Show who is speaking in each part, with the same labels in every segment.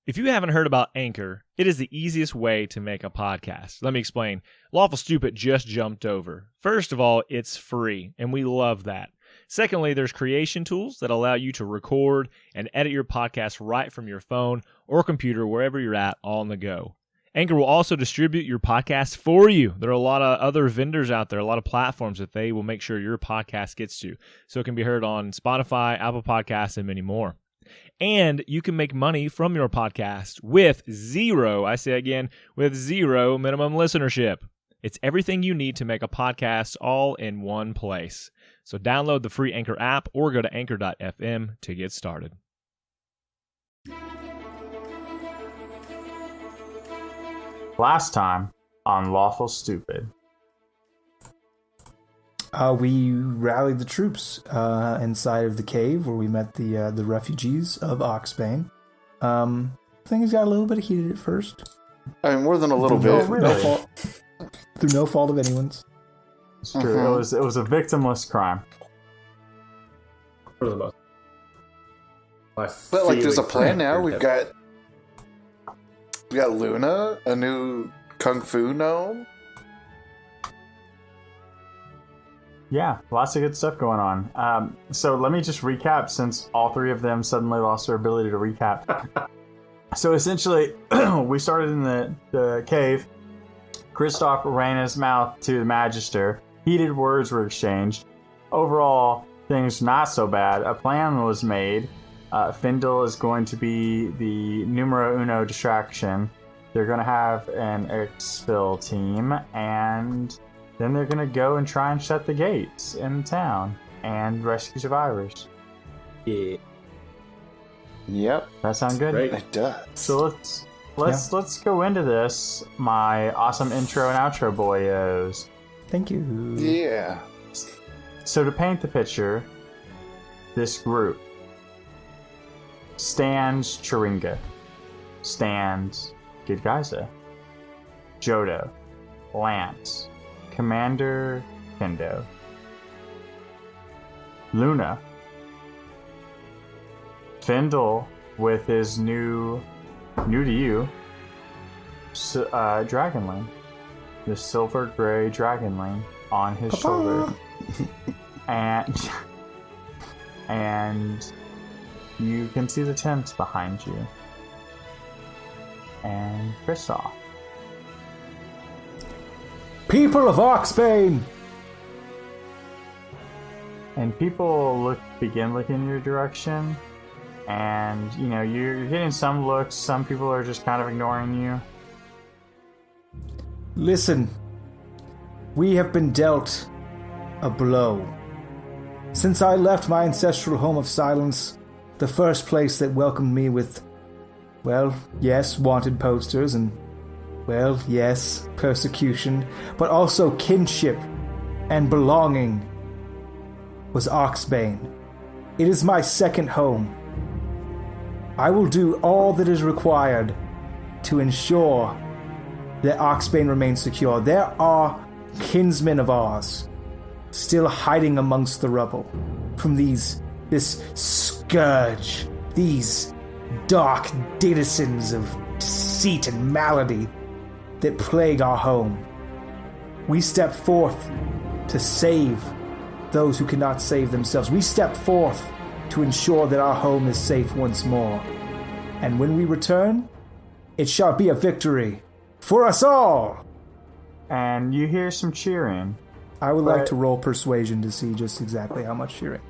Speaker 1: If you haven't heard about Anchor, it is the easiest way to make a podcast. Let me explain. Lawful Stupid just jumped over. First of all, it's free, and we love that. Secondly, there's creation tools that allow you to record and edit your podcast right from your phone or computer, wherever you're at, all on the go. Anchor will also distribute your podcast for you. There are a lot of other vendors out there, a lot of platforms that they will make sure your podcast gets to. So it can be heard on Spotify, Apple Podcasts, and many more. And you can make money from your podcast with zero minimum listenership. It's everything you need to make a podcast all in one place. So download the free Anchor app or go to anchor.fm to get started.
Speaker 2: Last time on Lawful Stupid.
Speaker 3: We rallied the troops inside of the cave where we met the refugees of Oxbane. Things got a little bit heated at first.
Speaker 4: I mean, more than a little bit.
Speaker 3: Through no fault of anyone's.
Speaker 2: It's true. It was a victimless crime.
Speaker 5: For the most.
Speaker 4: But there's a plan now. We got Luna, a new kung fu gnome.
Speaker 2: Yeah, lots of good stuff going on. So let me just recap, since all three of them suddenly lost their ability to recap. So essentially, we started in the cave. Kristoff ran his mouth to the Magister. Heated words were exchanged. Overall, things not so bad. A plan was made. Findle is going to be the numero uno distraction. They're going to have an exfil team, and then they're going to go and try and shut the gates in the town and rescue survivors.
Speaker 5: Yeah.
Speaker 4: Yep.
Speaker 2: That sound good?
Speaker 5: Great.
Speaker 4: It does.
Speaker 2: So let's go into this, my awesome intro and outro boyos.
Speaker 3: Thank you.
Speaker 4: Yeah.
Speaker 2: So to paint the picture, this group stands Chiringa, stands Gidgaiza, Jodo, Lance, Commander Kendo, Luna, Findle with his new to you, Dragonling, the silver gray Dragonling on his shoulder, and you can see the tents behind you, and Kristoff.
Speaker 3: People of Oxbane!
Speaker 2: And people begin looking in your direction, and you're getting some looks. Some people are just kind of ignoring you.
Speaker 3: Listen, we have been dealt a blow. Since I left my ancestral home of silence, the first place that welcomed me with, well, yes, wanted posters and, well, yes, persecution, but also kinship and belonging, was Oxbane. It is my second home. I will do all that is required to ensure that Oxbane remains secure. There are kinsmen of ours still hiding amongst the rubble from this scourge, these dark denizens of deceit and malady that plague our home. We step forth to save those who cannot save themselves. We step forth to ensure that our home is safe once more. And when we return, it shall be a victory for us all.
Speaker 2: And you hear some cheering.
Speaker 3: I would like to roll persuasion to see just exactly how much cheering.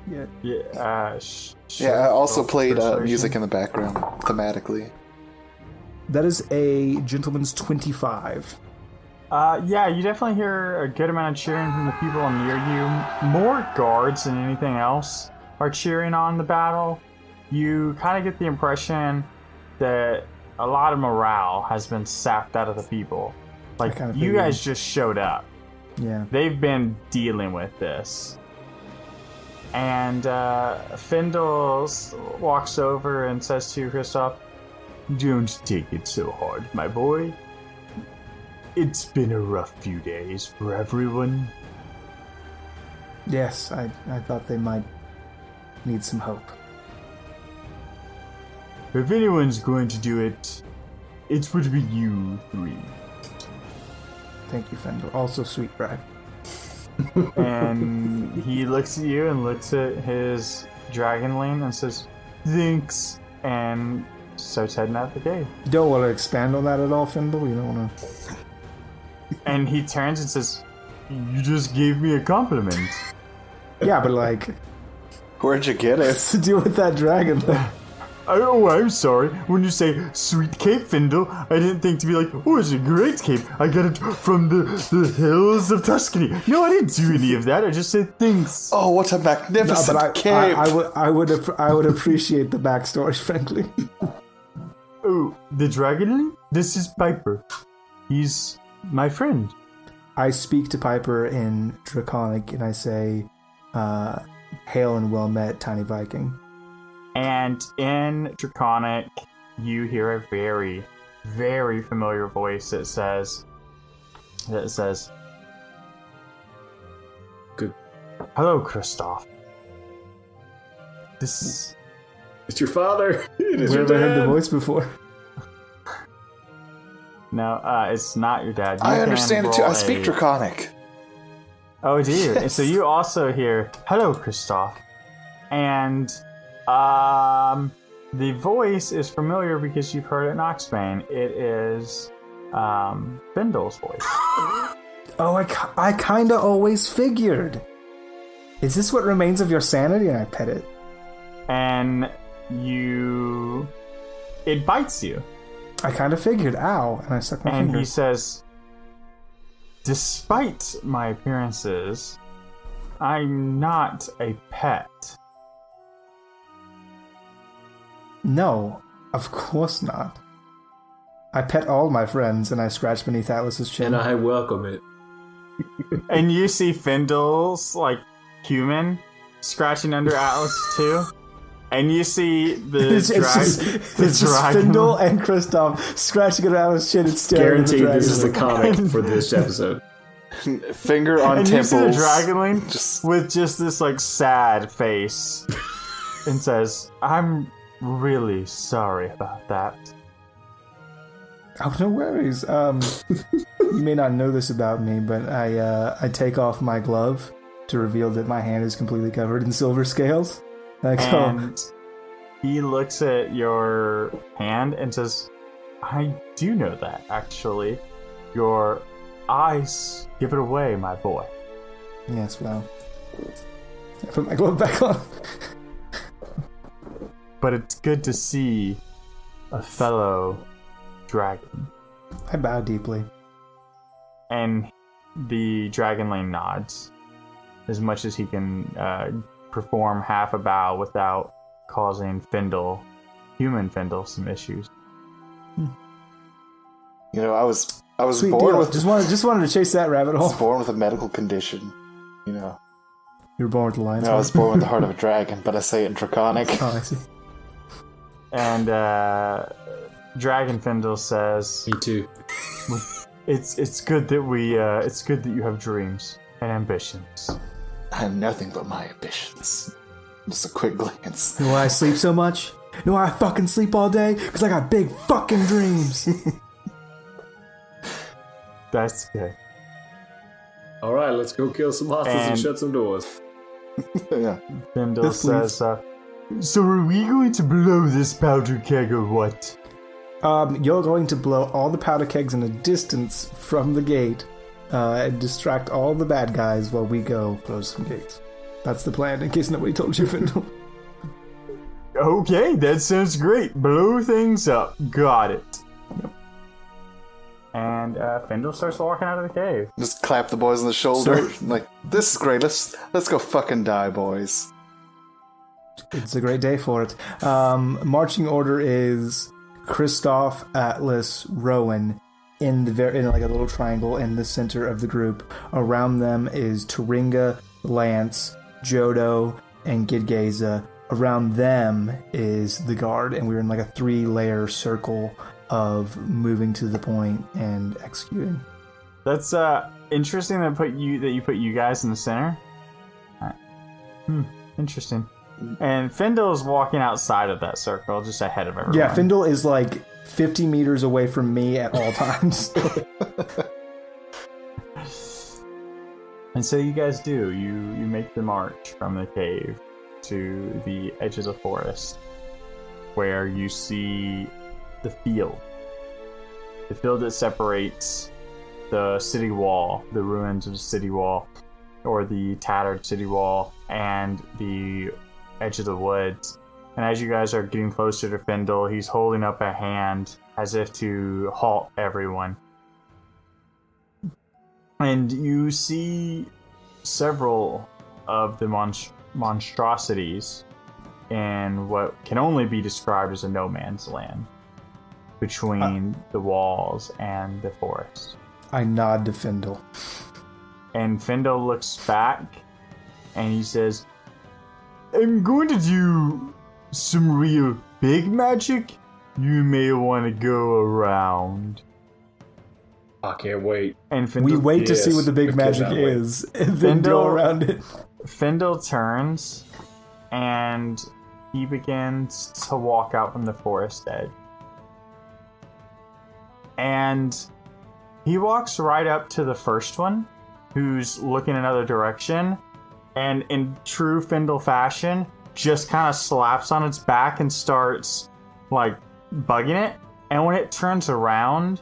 Speaker 2: Yeah.
Speaker 4: I also played music in the background thematically.
Speaker 3: That is a gentleman's 25.
Speaker 2: Yeah, you definitely hear a good amount of cheering from the people near you. More guards than anything else are cheering on the battle. You kind of get the impression that a lot of morale has been sapped out of the people. Like, you guys just showed up.
Speaker 3: Yeah.
Speaker 2: They've been dealing with this. And Findle walks over and says to Kristoff, "Don't take it so hard, my boy. It's been a rough few days for everyone."
Speaker 3: Yes, I thought they might need some hope.
Speaker 2: if anyone's going to do it, it would be you three.
Speaker 3: Thank you, Fendel. Also, sweet brag.
Speaker 2: And he looks at you and looks at his dragonling and says, thanks, and starts heading out the cave.
Speaker 3: You don't want to expand on that at all, Fendel? You don't want to...
Speaker 2: And he turns and says, you just gave me a compliment.
Speaker 3: Yeah, but like...
Speaker 4: Where'd you get it?
Speaker 3: What's to do with that dragon?
Speaker 2: Oh, I'm sorry. When you say sweet cape, Findle, I didn't think to be like, oh, it's a great cape. I got it from the hills of Tuscany. No, I didn't do any of that. I just said thanks.
Speaker 4: Oh, what a magnificent cape!
Speaker 3: I would appreciate the backstory, frankly.
Speaker 2: Oh, the dragon? This is Piper. He's my friend.
Speaker 3: I speak to Piper in Draconic and I say, hail and well met, Tiny Viking.
Speaker 2: And in Draconic, you hear a very, very familiar voice that says,
Speaker 5: Good.
Speaker 2: Hello, Kristoff. This...
Speaker 5: It's your father. It is
Speaker 3: Where
Speaker 5: your
Speaker 3: have I heard the
Speaker 5: dad.
Speaker 3: voice before?
Speaker 2: No, it's not your dad. You
Speaker 4: I
Speaker 2: can
Speaker 4: understand it too.
Speaker 2: roll
Speaker 4: I speak Draconic.
Speaker 2: Oh, do you?
Speaker 4: Yes.
Speaker 2: So you also hear, hello, Kristoff. And, the voice is familiar because you've heard it in Oxbane. It is, Bindle's voice.
Speaker 3: Oh, I kind of always figured. Is this what remains of your sanity? And I pet it.
Speaker 2: And it bites you.
Speaker 3: I kind of figured. Ow. And I stuck my
Speaker 2: And
Speaker 3: finger.
Speaker 2: he says, despite my appearances, I'm not a pet.
Speaker 3: No, of course not. I pet all my friends and I scratch beneath Atlas's chin.
Speaker 5: And I welcome it.
Speaker 2: And you see Findle's, like, human scratching under Atlas, too. And you see the
Speaker 3: It's just
Speaker 2: dragon.
Speaker 3: Findle and Kristoff scratching at Atlas's chin and staring at the
Speaker 5: Guaranteed
Speaker 3: dragon.
Speaker 5: this is the comic for this episode.
Speaker 4: Finger on
Speaker 2: And you see the
Speaker 4: temples.
Speaker 2: dragonling with just this, like, sad face. And says, I'm really sorry about that.
Speaker 3: Oh, no worries. You may not know this about me, but I take off my glove to reveal that my hand is completely covered in silver scales. And I go,
Speaker 2: And he looks at your hand and says, I do know that, actually. Your eyes give it away, my boy.
Speaker 3: yes, well. I put my glove back on.
Speaker 2: But it's good to see a fellow dragon.
Speaker 3: I bow deeply.
Speaker 2: And the dragonling nods as much as he can perform half a bow without causing human Findle, some issues.
Speaker 4: You know, I was
Speaker 3: Sweet
Speaker 4: born
Speaker 3: deal.
Speaker 4: with
Speaker 3: Just wanted to chase that rabbit
Speaker 4: I
Speaker 3: hole.
Speaker 4: was born with a medical condition. You know,
Speaker 3: You were born with the lion's
Speaker 4: no, I was
Speaker 3: heart.
Speaker 4: born with the heart of a dragon, but I say it in Draconic.
Speaker 3: Oh, I see.
Speaker 2: And Dragon Findle says,
Speaker 5: Me too.
Speaker 2: It's good that you have dreams and ambitions.
Speaker 4: I have nothing but my ambitions. Just a quick glance.
Speaker 3: You know why I sleep so much? You know why I fucking sleep all day? Because I got big fucking dreams.
Speaker 2: That's good.
Speaker 5: All right, let's go kill some monsters and
Speaker 2: And-
Speaker 5: shut some doors.
Speaker 4: Yeah.
Speaker 2: Findle
Speaker 3: Yes, please.
Speaker 2: says, so are we going to blow this powder keg or what?
Speaker 3: You're going to blow all the powder kegs in a distance from the gate and distract all the bad guys while we go close some gates. That's the plan, in case nobody told you, Findle.
Speaker 2: Okay, that sounds great. Blow things up. Got it.
Speaker 3: Yep.
Speaker 2: And Findle starts walking out of the cave.
Speaker 4: Just clap the boys on the shoulder. Like, this is great. Let's go fucking die, boys.
Speaker 3: It's a great day for it. Marching order is Kristoff, Atlas, Rowan in like a little triangle in the center of the group. Around them is Turinga, Lance, Jodo, and Gidgeza. Around them is the guard, and we're in like a 3-layer circle of moving to the point and executing.
Speaker 2: That's interesting that you put you guys in the center. Alright. Interesting. And Findle is walking outside of that circle, just ahead of everyone.
Speaker 3: Yeah, Findle is like 50 meters away from me at all times.
Speaker 2: And so you guys do. You make the march from the cave to the edge of the forest, where you see the field. The field that separates the city wall, the ruins of the city wall, or the tattered city wall, and the edge of the woods. And as you guys are getting closer to Findle, he's holding up a hand as if to halt everyone. And you see several of the monstrosities in what can only be described as a no man's land between the walls and the forest.
Speaker 3: I nod to Findle.
Speaker 2: And Findle looks back and he says, I'm going to do some real big magic. You may want to go around.
Speaker 5: I can't wait.
Speaker 2: And Findle,
Speaker 3: We wait to see what the big
Speaker 5: I
Speaker 3: magic
Speaker 5: cannot wait.
Speaker 3: is, and then go around it.
Speaker 2: Findle turns and he begins to walk out from the forest edge. And he walks right up to the first one, who's looking another direction, and in true Findle fashion, just kind of slaps on its back and starts, like, bugging it. And when it turns around,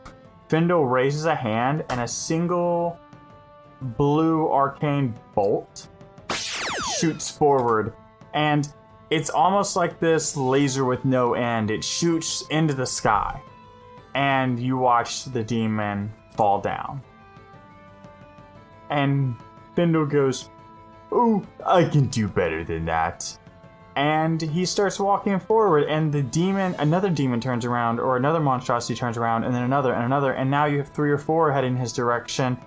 Speaker 2: Findle raises a hand, and a single blue arcane bolt shoots forward. And it's almost like this laser with no end. It shoots into the sky. And you watch the demon fall down. And Findle goes, oh, I can do better than that. And he starts walking forward, and the demon, another demon turns around, or another monstrosity turns around, and then another, and now you have 3 or 4 heading his direction,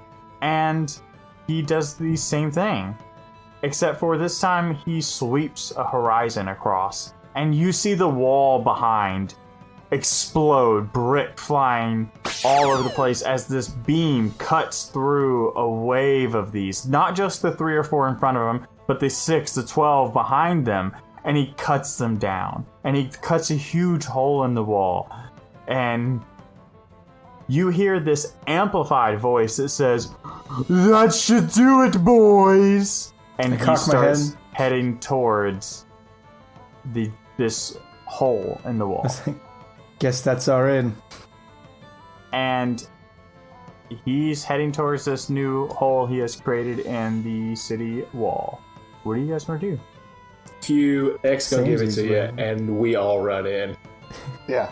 Speaker 2: and he does the same thing. Except for this time, he sweeps a horizon across, and you see the wall behind explode, brick flying all over the place as this beam cuts through a wave of these. Not just the 3 or 4 in front of him, but the 6, the 12 behind them. And he cuts them down. And he cuts a huge hole in the wall. And you hear this amplified voice that says, that should do it, boys! And he starts heading towards this hole in the wall.
Speaker 3: Guess that's our in.
Speaker 2: And he's heading towards this new hole he has created in the city wall. What do you guys want to do?
Speaker 5: Q, X gonna give it to you, and we all run in.
Speaker 4: Yeah.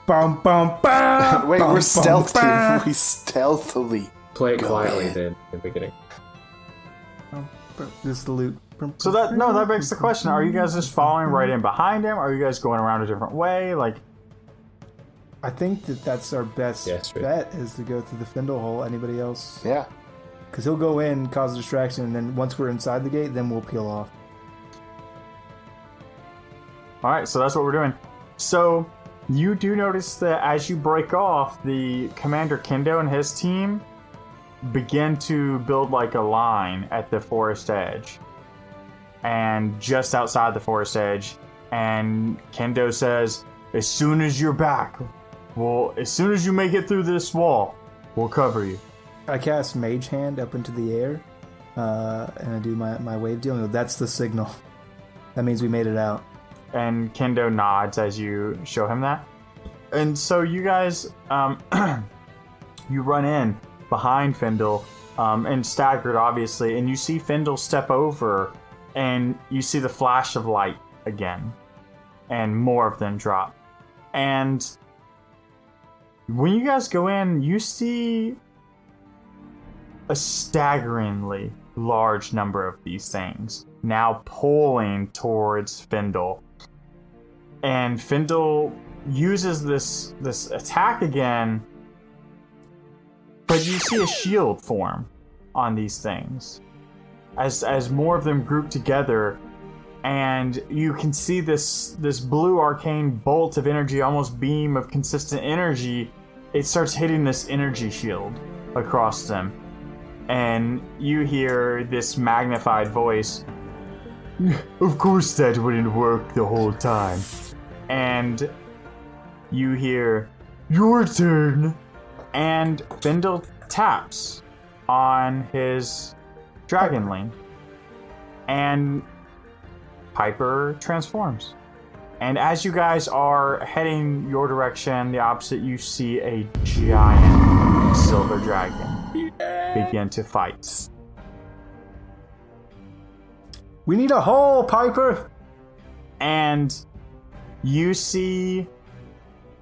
Speaker 3: Bum, bum, bum,
Speaker 4: Wait,
Speaker 3: bum,
Speaker 4: we're
Speaker 3: bum,
Speaker 4: stealthy.
Speaker 3: bum.
Speaker 4: We stealthily.
Speaker 5: Play it
Speaker 4: Go
Speaker 5: quietly
Speaker 4: ahead.
Speaker 5: then, in the beginning.
Speaker 3: This is the loot.
Speaker 2: So that begs the question, are you guys just following right in behind him? Are you guys going around a different way? Like,
Speaker 3: I think that's our best
Speaker 5: Yeah, straight.
Speaker 3: bet is to go through the Findle hole. Anybody else?
Speaker 4: Yeah.
Speaker 3: Because he'll go in, cause a distraction, and then once we're inside the gate, then we'll peel off.
Speaker 2: alright, so that's what we're doing. So, you do notice that as you break off, the Commander Kendo and his team begin to build like a line at the forest edge. And just outside the forest edge. And Kendo says, as soon as you're back, as soon as you make it through this wall, we'll cover you.
Speaker 3: I cast Mage Hand up into the air, and I do my wave deal. And that's the signal. That means we made it out.
Speaker 2: And Kendo nods as you show him that. And so you guys, you run in behind Findle, and staggered, obviously, and you see Findle step over, and you see the flash of light again, and more of them drop. And when you guys go in, you see a staggeringly large number of these things now pulling towards Findle. And Findle uses this attack again, but you see a shield form on these things as more of them group together, and you can see this blue arcane bolt of energy, almost beam of consistent energy. It starts hitting this energy shield across them, and you hear this magnified voice. Of course that wouldn't work the whole time. And you hear, your turn. And Bindle taps on his dragonling. And Piper transforms. And as you guys are heading your direction, the opposite, you see a giant silver dragon begin to fight.
Speaker 3: We need a hole, Piper!
Speaker 2: And you see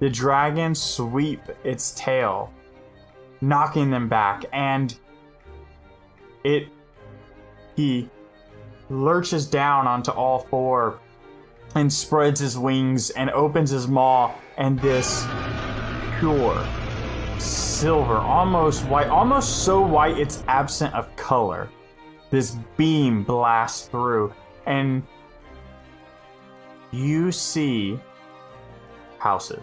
Speaker 2: the dragon sweep its tail, knocking them back, and he lurches down onto all four and spreads his wings and opens his maw, and this pure silver, almost white, almost so white it's absent of color, this beam blasts through, and you see houses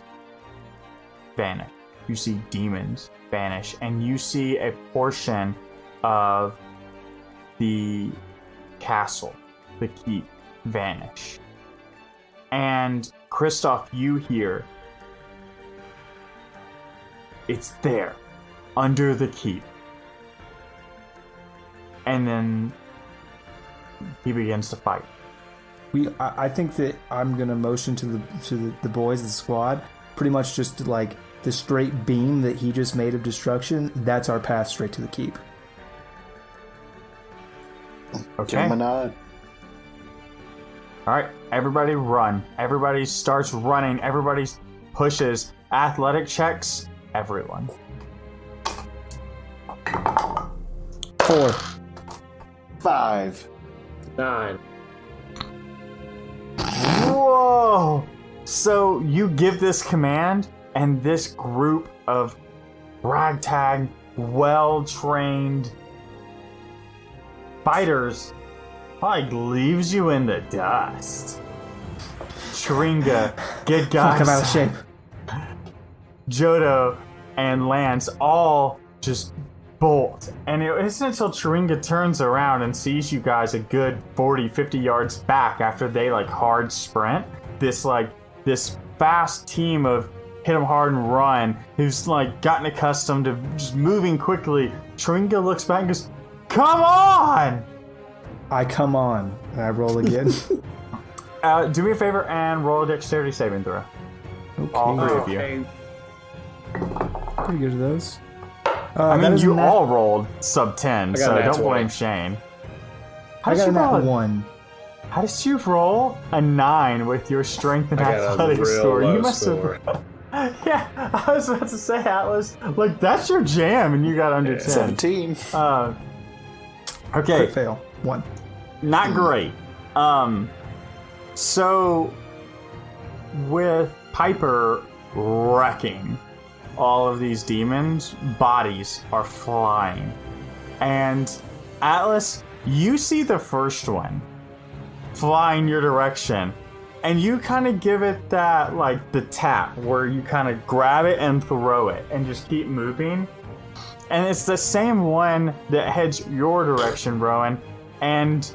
Speaker 2: vanish. You see demons vanish, and you see a portion of the castle, the keep, vanish. And Kristoff, you hear, it's there, under the keep. And then he begins to fight.
Speaker 3: I think that I'm gonna motion to the boys of the squad. Pretty much just like the straight beam that he just made of destruction. That's our path straight to the keep.
Speaker 2: Okay.
Speaker 4: Give him a nod.
Speaker 2: All right, everybody run. Everybody starts running. Everybody pushes. Athletic checks. Everyone.
Speaker 3: 4.
Speaker 4: 5.
Speaker 5: 9.
Speaker 2: Whoa! So you give this command, and this group of ragtag, well-trained fighters like leaves you in the dust. Shringa, get guys.
Speaker 3: Come out of shape.
Speaker 2: Jodo and Lance all just bolt. And it isn't until Chiringa turns around and sees you guys a good 40, 50 yards back after they like hard sprint. This fast team of hit 'em hard and run who's like gotten accustomed to just moving quickly. Chiringa looks back and goes, "Come on!"
Speaker 3: I come on, and I roll again.
Speaker 2: Do me a favor and roll a dexterity saving throw.
Speaker 3: Okay.
Speaker 2: All three of you.
Speaker 3: Pretty good at those.
Speaker 2: I mean, you all rolled sub 10, so
Speaker 5: nat
Speaker 2: don't
Speaker 5: 20.
Speaker 2: blame Shane.
Speaker 3: I got a nat 1.
Speaker 2: How did you roll a 9 with your strength and
Speaker 5: I got a
Speaker 2: athletic
Speaker 5: real
Speaker 2: score?
Speaker 5: low
Speaker 2: You must
Speaker 5: score.
Speaker 2: have. Yeah, I was about to say, Atlas, like that's your jam, and you got under 10.
Speaker 4: 17.
Speaker 2: Okay,
Speaker 3: Crit fail. 1.
Speaker 2: not great. So with Piper wrecking all of these demons, bodies are flying, and Atlas, you see the first one flying your direction, and you kind of give it that like the tap where you kind of grab it and throw it and just keep moving, and it's the same one that heads your direction, Rowan, and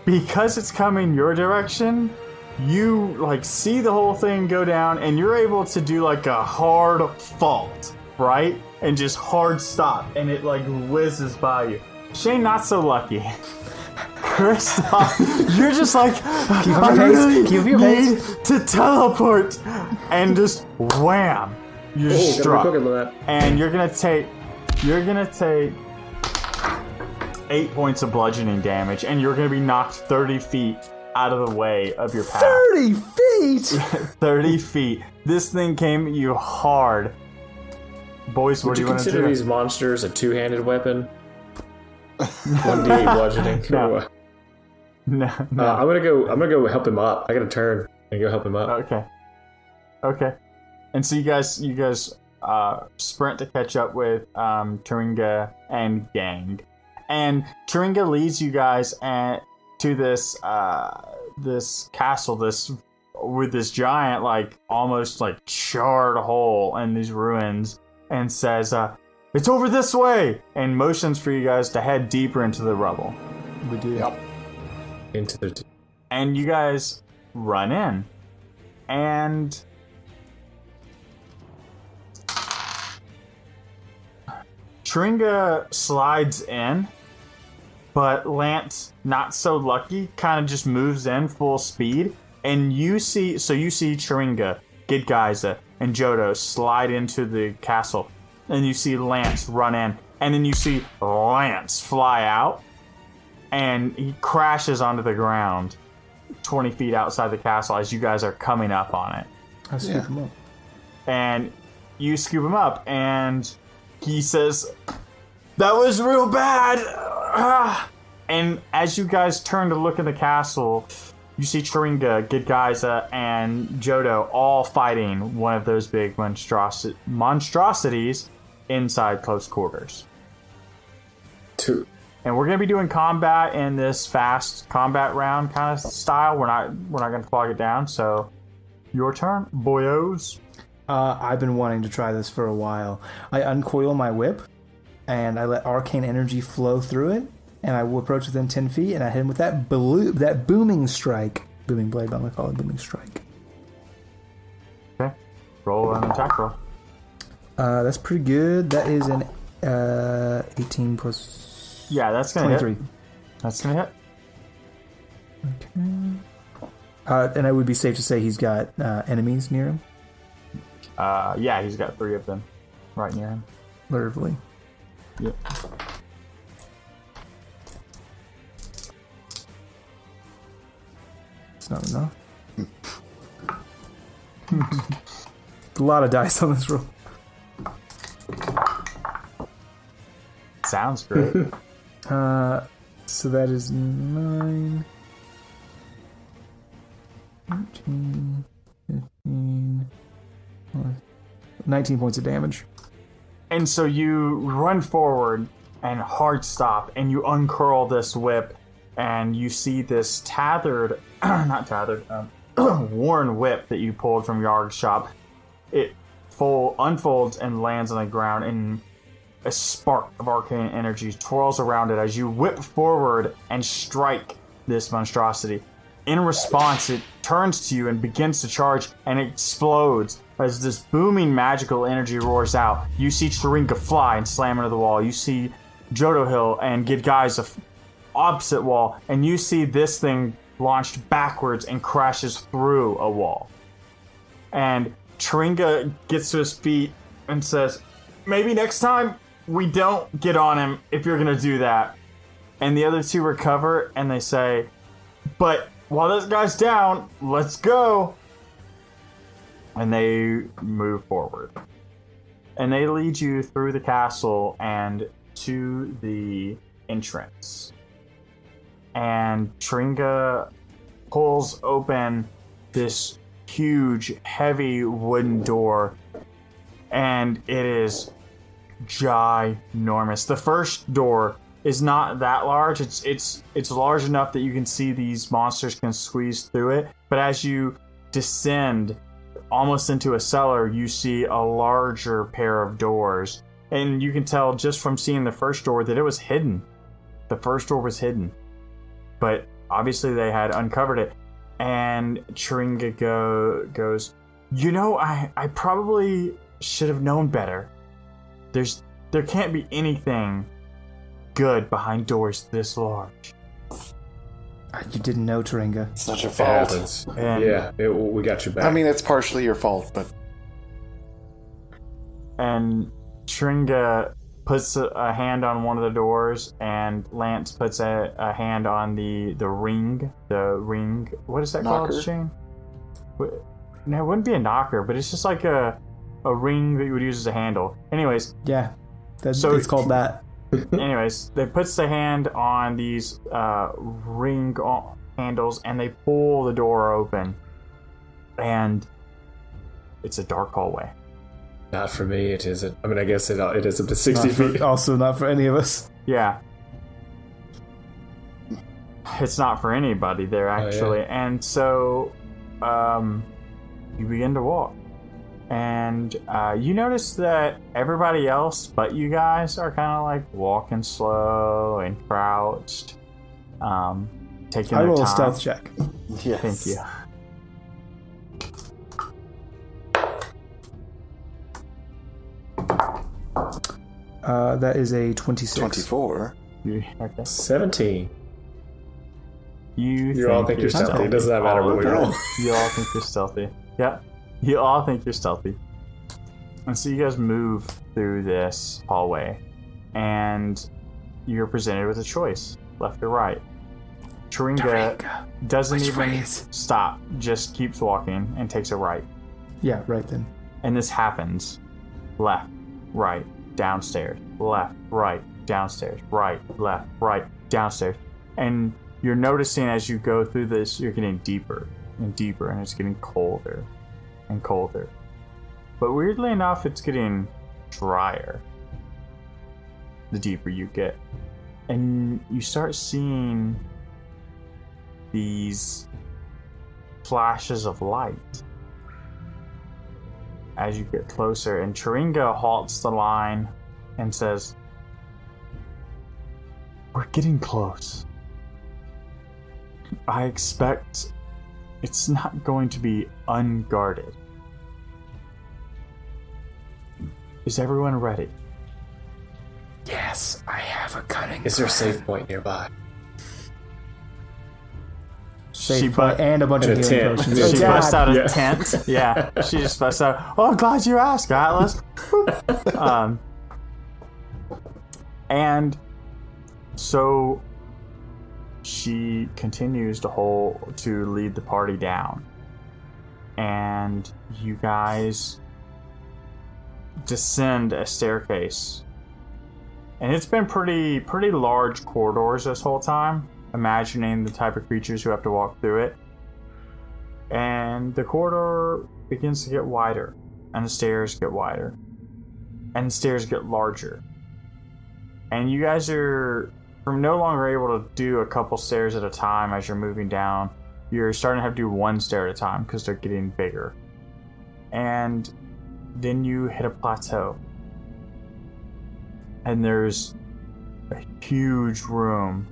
Speaker 2: because it's coming your direction, you like see the whole thing go down, and you're able to do like a hard fault, right? And just hard stop, and it like whizzes by you. Shane, not so lucky. Kristoff, you're just like, I really need to teleport, and just wham, you're struck, and you're gonna take 8 points of bludgeoning damage, and you're gonna be knocked 30 feet out of the way of your path.
Speaker 3: 30 feet!
Speaker 2: 30 feet. This thing came at you hard. Boys, what
Speaker 5: Would
Speaker 2: do
Speaker 5: you
Speaker 2: you want to
Speaker 5: consider
Speaker 2: do?
Speaker 5: these monsters a two-handed weapon? 1d8 bludgeoning.
Speaker 2: No.
Speaker 5: Or what?
Speaker 2: No.
Speaker 5: I'm gonna go help him up. I gotta turn and go help him up.
Speaker 2: Okay. And so you guys sprint to catch up with Turinga and gang. And Turinga leads you guys to this castle, with this giant, like almost like charred hole in these ruins, and says, "It's over this way," and motions for you guys to head deeper into the rubble.
Speaker 3: We do.
Speaker 4: Yep.
Speaker 5: Into the
Speaker 2: And you guys run in. And Tringa slides in, but Lance, not so lucky, kind of just moves in full speed. And you see Tringa, Gidgaiza, and Jodo slide into the castle. And you see Lance run in. And then you see Lance fly out. And he crashes onto the ground 20 feet outside the castle as you guys are coming up on it.
Speaker 3: I scoop him up.
Speaker 2: And you scoop him up, and he says, "That was real bad." And as you guys turn to look in the castle, you see Tringa, Gidgaiza, and Jodo all fighting one of those big monstrosities inside close quarters.
Speaker 5: Two.
Speaker 2: And we're gonna be doing combat in this fast combat round kind of style. We're not gonna clog it down. So, your turn, boyos.
Speaker 3: I've been wanting to try this for a while. I uncoil my whip, and I let arcane energy flow through it, and I will approach within 10 feet, and I hit him with that booming strike. Booming blade, but I'm gonna call it booming strike.
Speaker 2: Okay, roll an attack roll.
Speaker 3: That's pretty good. That is an 18 plus.
Speaker 2: Yeah, that's gonna
Speaker 3: 23.
Speaker 2: hit. That's gonna hit.
Speaker 3: Okay. And it would be safe to say he's got enemies near him?
Speaker 2: Yeah, he's got 3 of them right near him.
Speaker 3: Literally.
Speaker 2: Yep.
Speaker 3: It's not enough. A lot of dice on this roll.
Speaker 2: Sounds great.
Speaker 3: So that is 9, 13, 15, 19 points of damage.
Speaker 2: And so you run forward and hard stop, and you uncurl this whip, and you see this worn whip that you pulled from Yarg's shop. It unfolds and lands on the ground, and a spark of arcane energy twirls around it as you whip forward and strike this monstrosity. In response, it turns to you and begins to charge, and it explodes as this booming magical energy roars out. You see Tringa fly and slam into the wall. You see Jodo Hill and Gidgaiza opposite wall, and you see this thing launched backwards and crashes through a wall. And Tringa gets to his feet and says, "Maybe next time we don't get on him if you're gonna do that." And the other 2 recover, and they say, "But while this guy's down, let's go." And they move forward. And they lead you through the castle and to the entrance. And Tringa pulls open this huge, heavy wooden door, and it is ginormous. The first door is not that large. It's large enough that you can see these monsters can squeeze through it. But as you descend almost into a cellar, you see a larger pair of doors. And you can tell just from seeing the first door that it was hidden. The first door was hidden. But obviously they had uncovered it. And Tringa goes, "You know, I probably should have known better. There can't be anything good behind doors this large."
Speaker 3: You didn't know, Tringa.
Speaker 4: It's not your
Speaker 5: It
Speaker 4: fault.
Speaker 5: happens.
Speaker 2: And-
Speaker 5: We got your back.
Speaker 4: I mean, it's partially your fault, but
Speaker 2: And Tringa puts a hand on one of the doors, and Lance puts a hand on the ring. The ring. What is that
Speaker 4: Knocker?
Speaker 2: called, Shane? No, it wouldn't be a knocker, but it's just like a ring that you would use as a handle. Anyways,
Speaker 3: Yeah,
Speaker 2: So-
Speaker 3: it's called that.
Speaker 2: they puts the hand on these ring handles, and they pull the door open, and it's a dark hallway.
Speaker 5: Not for me, it isn't. I mean, I guess it is up to 60
Speaker 3: Not for-
Speaker 5: feet.
Speaker 3: also not for any of us.
Speaker 2: Yeah. It's not for anybody there, actually. And so, you begin to walk. And you notice that everybody else but you guys are kind of like walking slow and crouched. taking
Speaker 3: I
Speaker 2: their
Speaker 3: roll
Speaker 2: time.
Speaker 3: a stealth check.
Speaker 4: Yes.
Speaker 2: Thank you.
Speaker 3: That is a 26.
Speaker 4: 24.
Speaker 2: Okay.
Speaker 5: 17.
Speaker 2: You
Speaker 5: all think you're stealthy. It does not matter what we roll.
Speaker 2: You all think you're stealthy. Yeah. You all think you're stealthy. And so you guys move through this hallway, and you're presented with a choice, left or right. Taringa doesn't
Speaker 3: Which
Speaker 2: even
Speaker 3: way is-
Speaker 2: stop, just keeps walking and takes a right.
Speaker 3: Yeah, right then.
Speaker 2: And this happens. Left, right, downstairs. Left, right, downstairs. Right, left, right, downstairs. And you're noticing as you go through this, you're getting deeper and deeper, and it's getting colder and colder. But weirdly enough, it's getting drier the deeper you get. And you start seeing these flashes of light as you get closer. And Taringa halts the line and says, "We're getting close. I expect it's not going to be unguarded. Is everyone ready?"
Speaker 3: Yes, I have a cunning.
Speaker 5: Is there a safe point nearby?
Speaker 3: Safe point and a bunch
Speaker 5: And
Speaker 3: of
Speaker 5: a
Speaker 3: healing
Speaker 5: tent.
Speaker 3: potions.
Speaker 5: Yeah.
Speaker 2: She
Speaker 3: Oh, God.
Speaker 2: busts out a
Speaker 5: Yeah.
Speaker 2: tent. Yeah, she just busts out. "Oh, I'm glad you asked, Atlas." And so she continues to lead the party down, and you guys descend a staircase, and it's been pretty large corridors this whole time, imagining the type of creatures who have to walk through it. And the corridor begins to get wider, and the stairs get wider, and the stairs get larger. And you guys are no longer able to do a couple stairs at a time as you're moving down. You're starting to have to do one stair at a time because they're getting bigger. And then you hit a plateau. And there's a huge room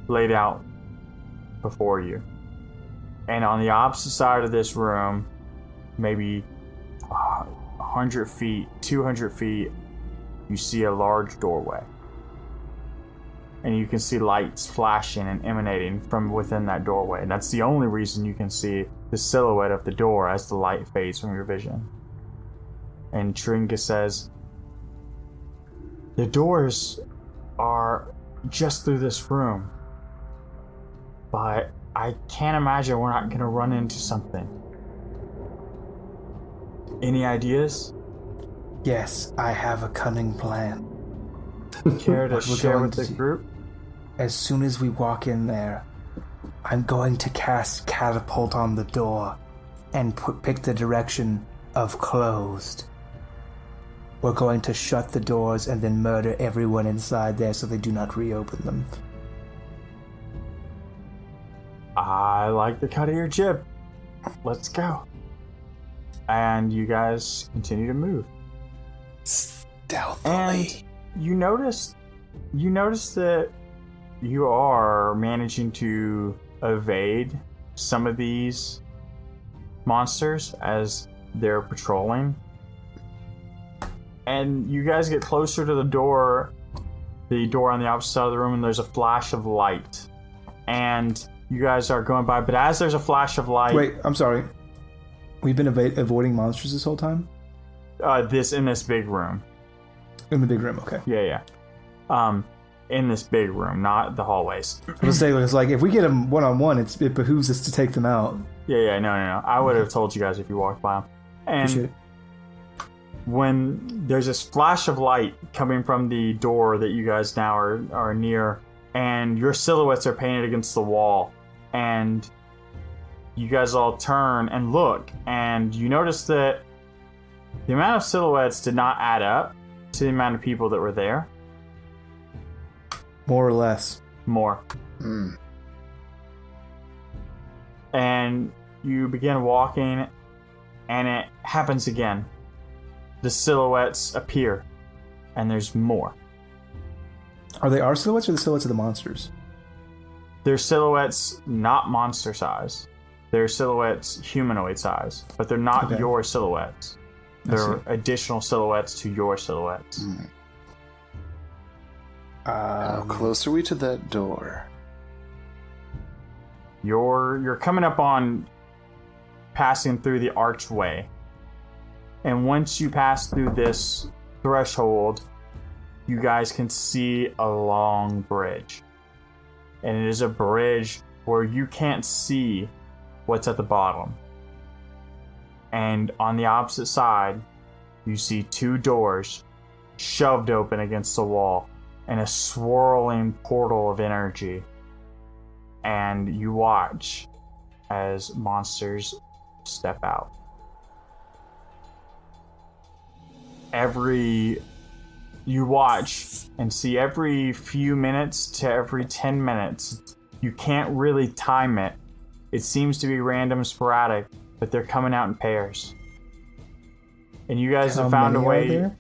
Speaker 2: laid out before you. And on the opposite side of this room, maybe 100 feet, 200 feet, you see a large doorway. And you can see lights flashing and emanating from within that doorway. And that's the only reason you can see the silhouette of the door as the light fades from your vision. And Taringa says, "The doors are just through this room. But I can't imagine we're not going to run into something. Any ideas?
Speaker 3: Yes, I have a cunning plan.
Speaker 2: Care to
Speaker 3: What we're
Speaker 2: share
Speaker 3: going
Speaker 2: with
Speaker 3: to
Speaker 2: the
Speaker 3: do-
Speaker 2: group?"
Speaker 3: As soon as we walk in there, I'm going to cast catapult on the door and pick the direction of closed. We're going to shut the doors and then murder everyone inside there so they do not reopen them.
Speaker 2: I like the cut of your jib. Let's go. And you guys continue to move.
Speaker 4: Stealthily.
Speaker 2: And you notice that you are managing to evade some of these monsters as they're patrolling. And you guys get closer to the door on the opposite side of the room, and there's a flash of light. And you guys are going by, but as there's a flash of light...
Speaker 3: Wait, I'm sorry. We've been avoiding monsters this whole time?
Speaker 2: in this big room.
Speaker 3: In the big room, okay.
Speaker 2: Yeah. In this big room, not the hallways.
Speaker 3: I was saying, it's like, if we get them one-on-one, it behooves us to take them out.
Speaker 2: Yeah, no. I would have told you guys if you walked by them.
Speaker 3: Appreciate
Speaker 2: And
Speaker 3: it.
Speaker 2: when there's this flash of light coming from the door that you guys now are near, and your silhouettes are painted against the wall, and you guys all turn and look, and you notice that the amount of silhouettes did not add up to the amount of people that were there.
Speaker 3: More or less.
Speaker 2: More. And you begin walking, and it happens again. The silhouettes appear, and there's more.
Speaker 3: Are they our silhouettes or the silhouettes of the monsters?
Speaker 2: They're silhouettes not monster size. They're silhouettes humanoid size, but they're not your silhouettes. They're additional silhouettes to your silhouettes.
Speaker 4: How close are we to that door?
Speaker 2: You're coming up on passing through the archway. And once you pass through this threshold, you guys can see a long bridge. And it is a bridge where you can't see what's at the bottom. And on the opposite side, you see 2 doors shoved open against the wall and a swirling portal of energy. And you watch as monsters step out. You watch and see every few minutes to every 10 minutes. You can't really time it. It seems to be random, sporadic, but they're coming out in pairs. And you guys have found a way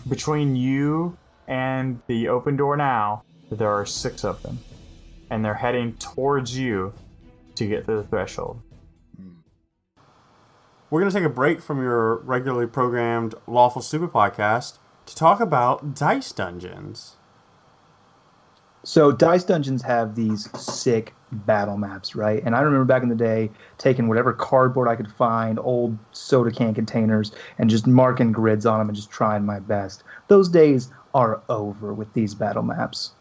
Speaker 2: between you and the open door now. There are 6 of them, and they're heading towards you to get to the threshold.
Speaker 6: We're going to take a break from your regularly programmed Lawful Stupid podcast to talk about Dice Dungeons.
Speaker 7: So Dice Dungeons have these sick battle maps, right? And I remember back in the day taking whatever cardboard I could find, old soda can containers, and just marking grids on them and just trying my best. Those days are over with these battle maps.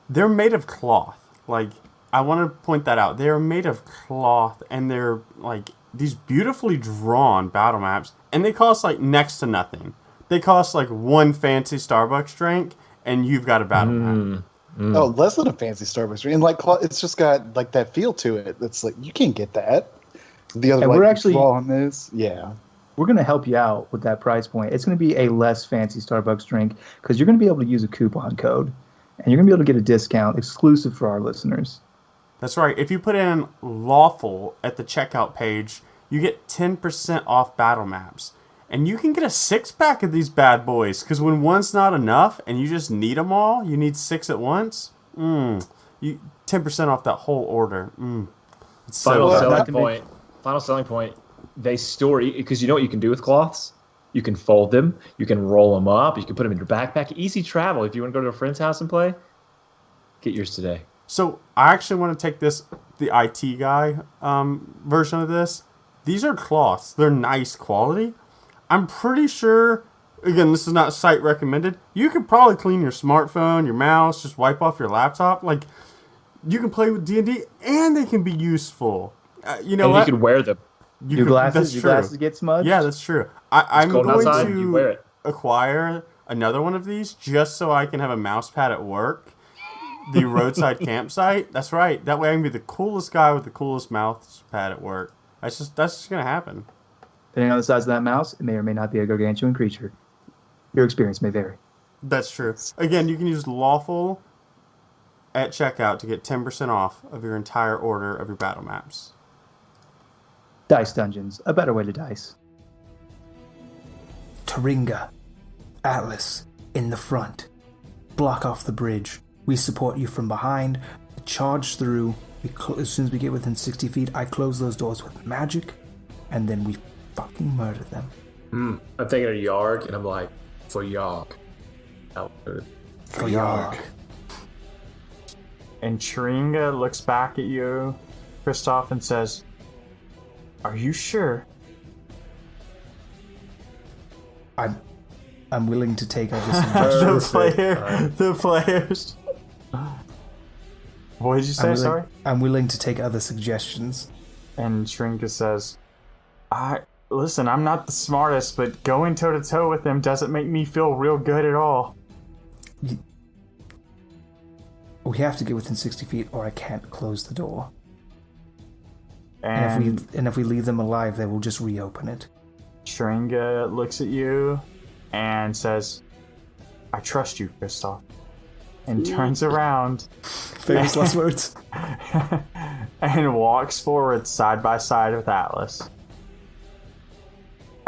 Speaker 6: They're made of cloth. Like, I want to point that out. They're made of cloth, and they're like these beautifully drawn battle maps, and they cost like next to nothing. They cost like 1 fancy Starbucks drink, and you've got a battle map.
Speaker 8: Oh, less than a fancy Starbucks drink. And like, it's just got like that feel to it. That's like, you can't get that. The other,
Speaker 7: and
Speaker 8: like,
Speaker 7: we're actually
Speaker 8: on this. Yeah.
Speaker 7: We're going to help you out with that price point. It's going to be a less fancy Starbucks drink because you're going to be able to use a coupon code, and you're going to be able to get a discount exclusive for our listeners.
Speaker 6: That's right. If you put in Lawful at the checkout page, you get 10% off battle maps. And you can get a 6-pack of these bad boys, because when one's not enough and you just need them all, you need 6 at once. You 10% off that whole order. It's
Speaker 5: Final
Speaker 6: so
Speaker 5: selling point. They store, because you know what you can do with cloths? You can fold them. You can roll them up. You can put them in your backpack. Easy travel. If you want to go to a friend's house and play, get yours today.
Speaker 6: So I actually want to take the IT guy version of this. These are cloths. They're nice quality. I'm pretty sure, again, this is not site recommended, you could probably clean your smartphone, your mouse, just wipe off your laptop. Like, you can play with D&D, and they can be useful. You know what?
Speaker 5: You can wear them.
Speaker 7: Your glasses get smudged?
Speaker 6: Yeah, that's true. I'm going
Speaker 5: outside, you wear
Speaker 6: to
Speaker 5: it.
Speaker 6: acquire another one of these just so I can have a mouse pad at work. The roadside campsite. That's right. That way I can be the coolest guy with the coolest mouse pad at work. That's just going to happen.
Speaker 7: Depending on the size of that mouse, it may or may not be a gargantuan creature. Your experience may vary.
Speaker 6: That's true. Again, you can use Lawful at checkout to get 10% off of your entire order of your battle maps.
Speaker 7: Dice Dungeons, a better way to dice.
Speaker 3: Taringa, Atlas, in the front. Block off the bridge. We support you from behind. Charge through. As soon as we get within 60 feet, I close those doors with magic, and then we fucking murder them.
Speaker 5: I'm thinking of Yarg, and I'm like, for Yarg.
Speaker 3: For Yarg.
Speaker 2: And Taringa looks back at you, Kristoff, and says, "Are you sure?"
Speaker 3: I'm willing to take other suggestions.
Speaker 2: The players. What did you say? Sorry.
Speaker 3: I'm willing to take other suggestions.
Speaker 2: And Taringa says, Listen, I'm not the smartest, but going toe-to-toe with them doesn't make me feel real good at all.
Speaker 3: We have to get within 60 feet or I can't close the door.
Speaker 2: And
Speaker 3: if we leave them alive, they will just reopen it.
Speaker 2: Taringa looks at you and says, "I trust you, Kristoff." And turns around.
Speaker 3: Famous last words.
Speaker 2: And walks forward side by side with Atlas.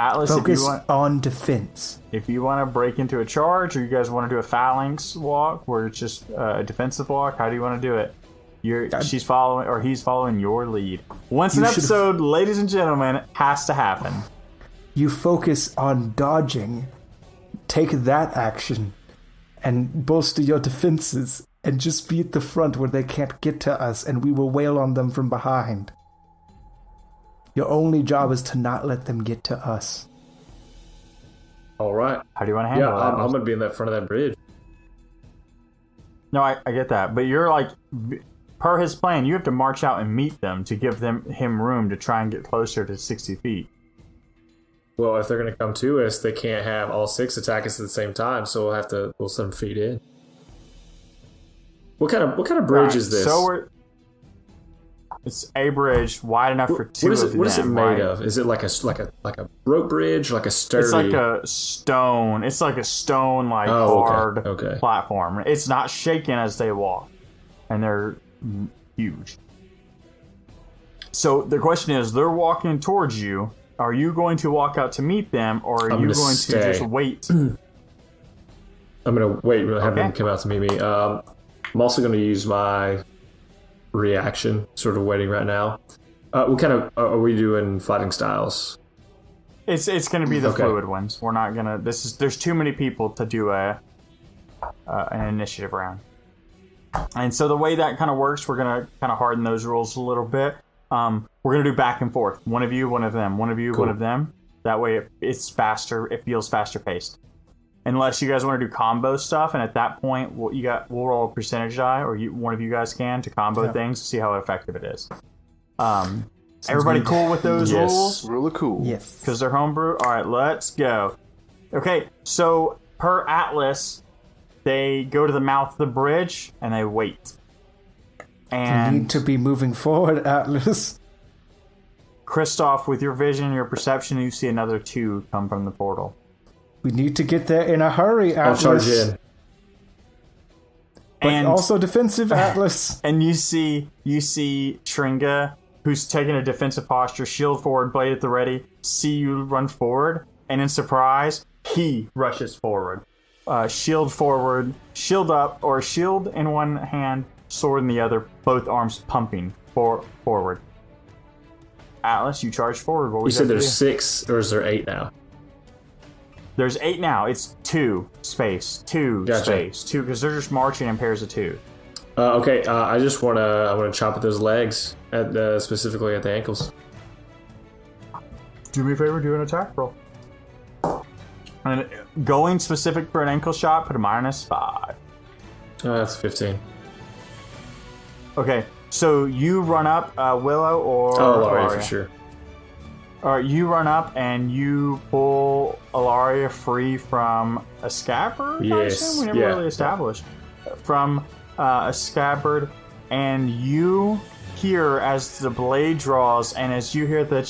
Speaker 2: Atlas,
Speaker 3: Focus on defense.
Speaker 2: if you want to break into a charge, or you guys want to do a phalanx walk where it's just a defensive walk, how do you want to do it? She's following, or he's following your lead. Once an episode, ladies and gentlemen, has to happen.
Speaker 3: You focus on dodging. Take that action and bolster your defenses and just be at the front where they can't get to us and we will wail on them from behind. Your only job is to not let them get to us.
Speaker 1: All right.
Speaker 2: How do you want to handle that?
Speaker 1: I'm going to be in that front of that bridge.
Speaker 2: No, I get that. But you're like, per his plan, you have to march out and meet them to give him room to try and get closer to 60 feet.
Speaker 1: Well, if they're going to come to us, they can't have all 6 attack us at the same time, so we'll send them feet in. What kind of bridge is this?
Speaker 2: So it's a bridge wide enough for two of them.
Speaker 1: What is it made of? Is it like a rope bridge, like a sturdy?
Speaker 2: It's like a stone. It's like a stone, hard platform. It's not shaking as they walk, and they're huge. So the question is, they're walking towards you. Are you going to walk out to meet them, or are you going to just wait?
Speaker 1: I'm going to wait and have them come out to meet me. I'm also going to use my reaction, sort of waiting right now. What kind of are we doing fighting styles?
Speaker 2: It's going to be the fluid ones. We're not going to. There's too many people to do an initiative round. And so the way that kind of works, we're going to kind of harden those rules a little bit. We're going to do back and forth. One of you, one of them. One of you, one of them. That way it's faster. It feels faster paced. Unless you guys want to do combo stuff, and at that point, we'll roll a percentage die, or one of you guys can, to combo things to see how effective it is. Everybody cool with those rules?
Speaker 4: Really cool.
Speaker 3: Yes.
Speaker 2: Because they're homebrew? All right, let's go. Okay, so per Atlas, they go to the mouth of the bridge, and they wait. And
Speaker 3: you need to be moving forward, Atlas.
Speaker 2: Kristoff, with your vision, your perception, you see another 2 come from the portal.
Speaker 3: We need to get there in a hurry, Atlas.
Speaker 1: I'll charge in.
Speaker 3: But also defensive, Atlas.
Speaker 2: And you see Tringa, who's taking a defensive posture, shield forward, blade at the ready, see you run forward, and in surprise, he rushes forward. Shield forward, shield up, or shield in one hand, sword in the other, both arms pumping forward. Atlas, you charge forward. What
Speaker 1: you said there's 6, or is there 8 now?
Speaker 2: There's 8 now. It's 2 space, 2 space, 2, because they're just marching in pairs of 2.
Speaker 1: Okay. I just want to chop at those legs, specifically at the ankles.
Speaker 2: Do me a favor, do an attack roll. And going specific for an ankle shot, put a -5.
Speaker 1: That's 15.
Speaker 2: Okay, so you run up, Willow or
Speaker 1: Alaria
Speaker 2: Alaria?
Speaker 1: for sure.
Speaker 2: All right, you run up and you pull Alaria free from a scabbard.
Speaker 1: Yes,
Speaker 2: we never really established from a scabbard, and you hear as the blade draws, and as you hear the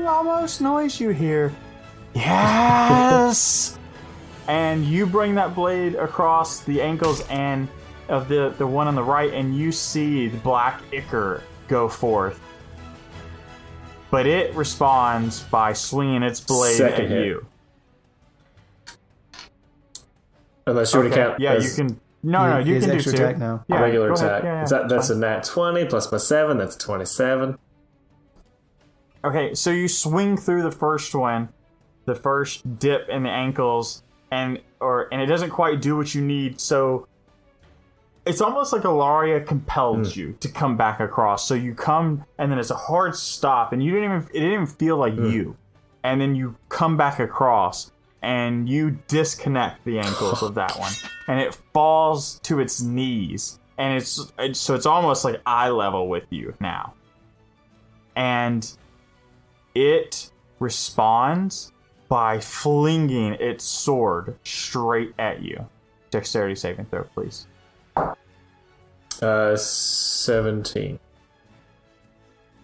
Speaker 2: almost noise, you hear yes, and you bring that blade across the ankles and of the one on the right, and you see the black ichor go forth. But it responds by swinging its blade at you.
Speaker 1: Unless you want to count.
Speaker 2: Yeah, you can. No, you can do 2.
Speaker 3: Attack now.
Speaker 2: Yeah,
Speaker 1: regular attack.
Speaker 2: Yeah,
Speaker 1: that's a nat 20 plus my 7. That's 27.
Speaker 2: Okay, so you swing through the first one, the first dip in the ankles, and it doesn't quite do what you need. So it's almost like Alaria compelled you to come back across. So you come, and then it's a hard stop, and it didn't even feel like you. And then you come back across, and you disconnect the ankles of that one, and it falls to its knees, and it's almost like eye level with you now, and it responds by flinging its sword straight at you. Dexterity saving throw, please.
Speaker 1: 17.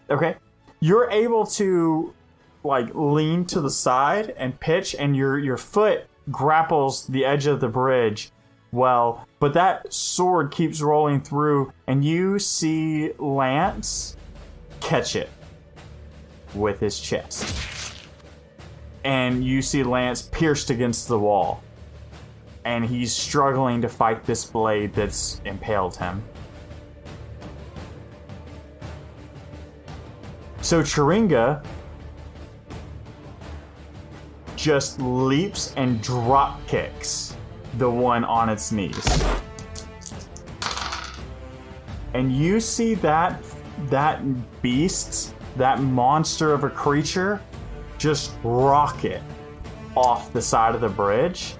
Speaker 2: Okay. You're able to lean to the side and pitch, and your foot grapples the edge of the bridge well, but that sword keeps rolling through, and you see Lance catch it with his chest. and you see Lance pierced against the wall. And he's struggling to fight this blade that's impaled him. So Chiringa just leaps and drop kicks the one on its knees. And you see that beast, that monster of a creature, just rocket off the side of the bridge.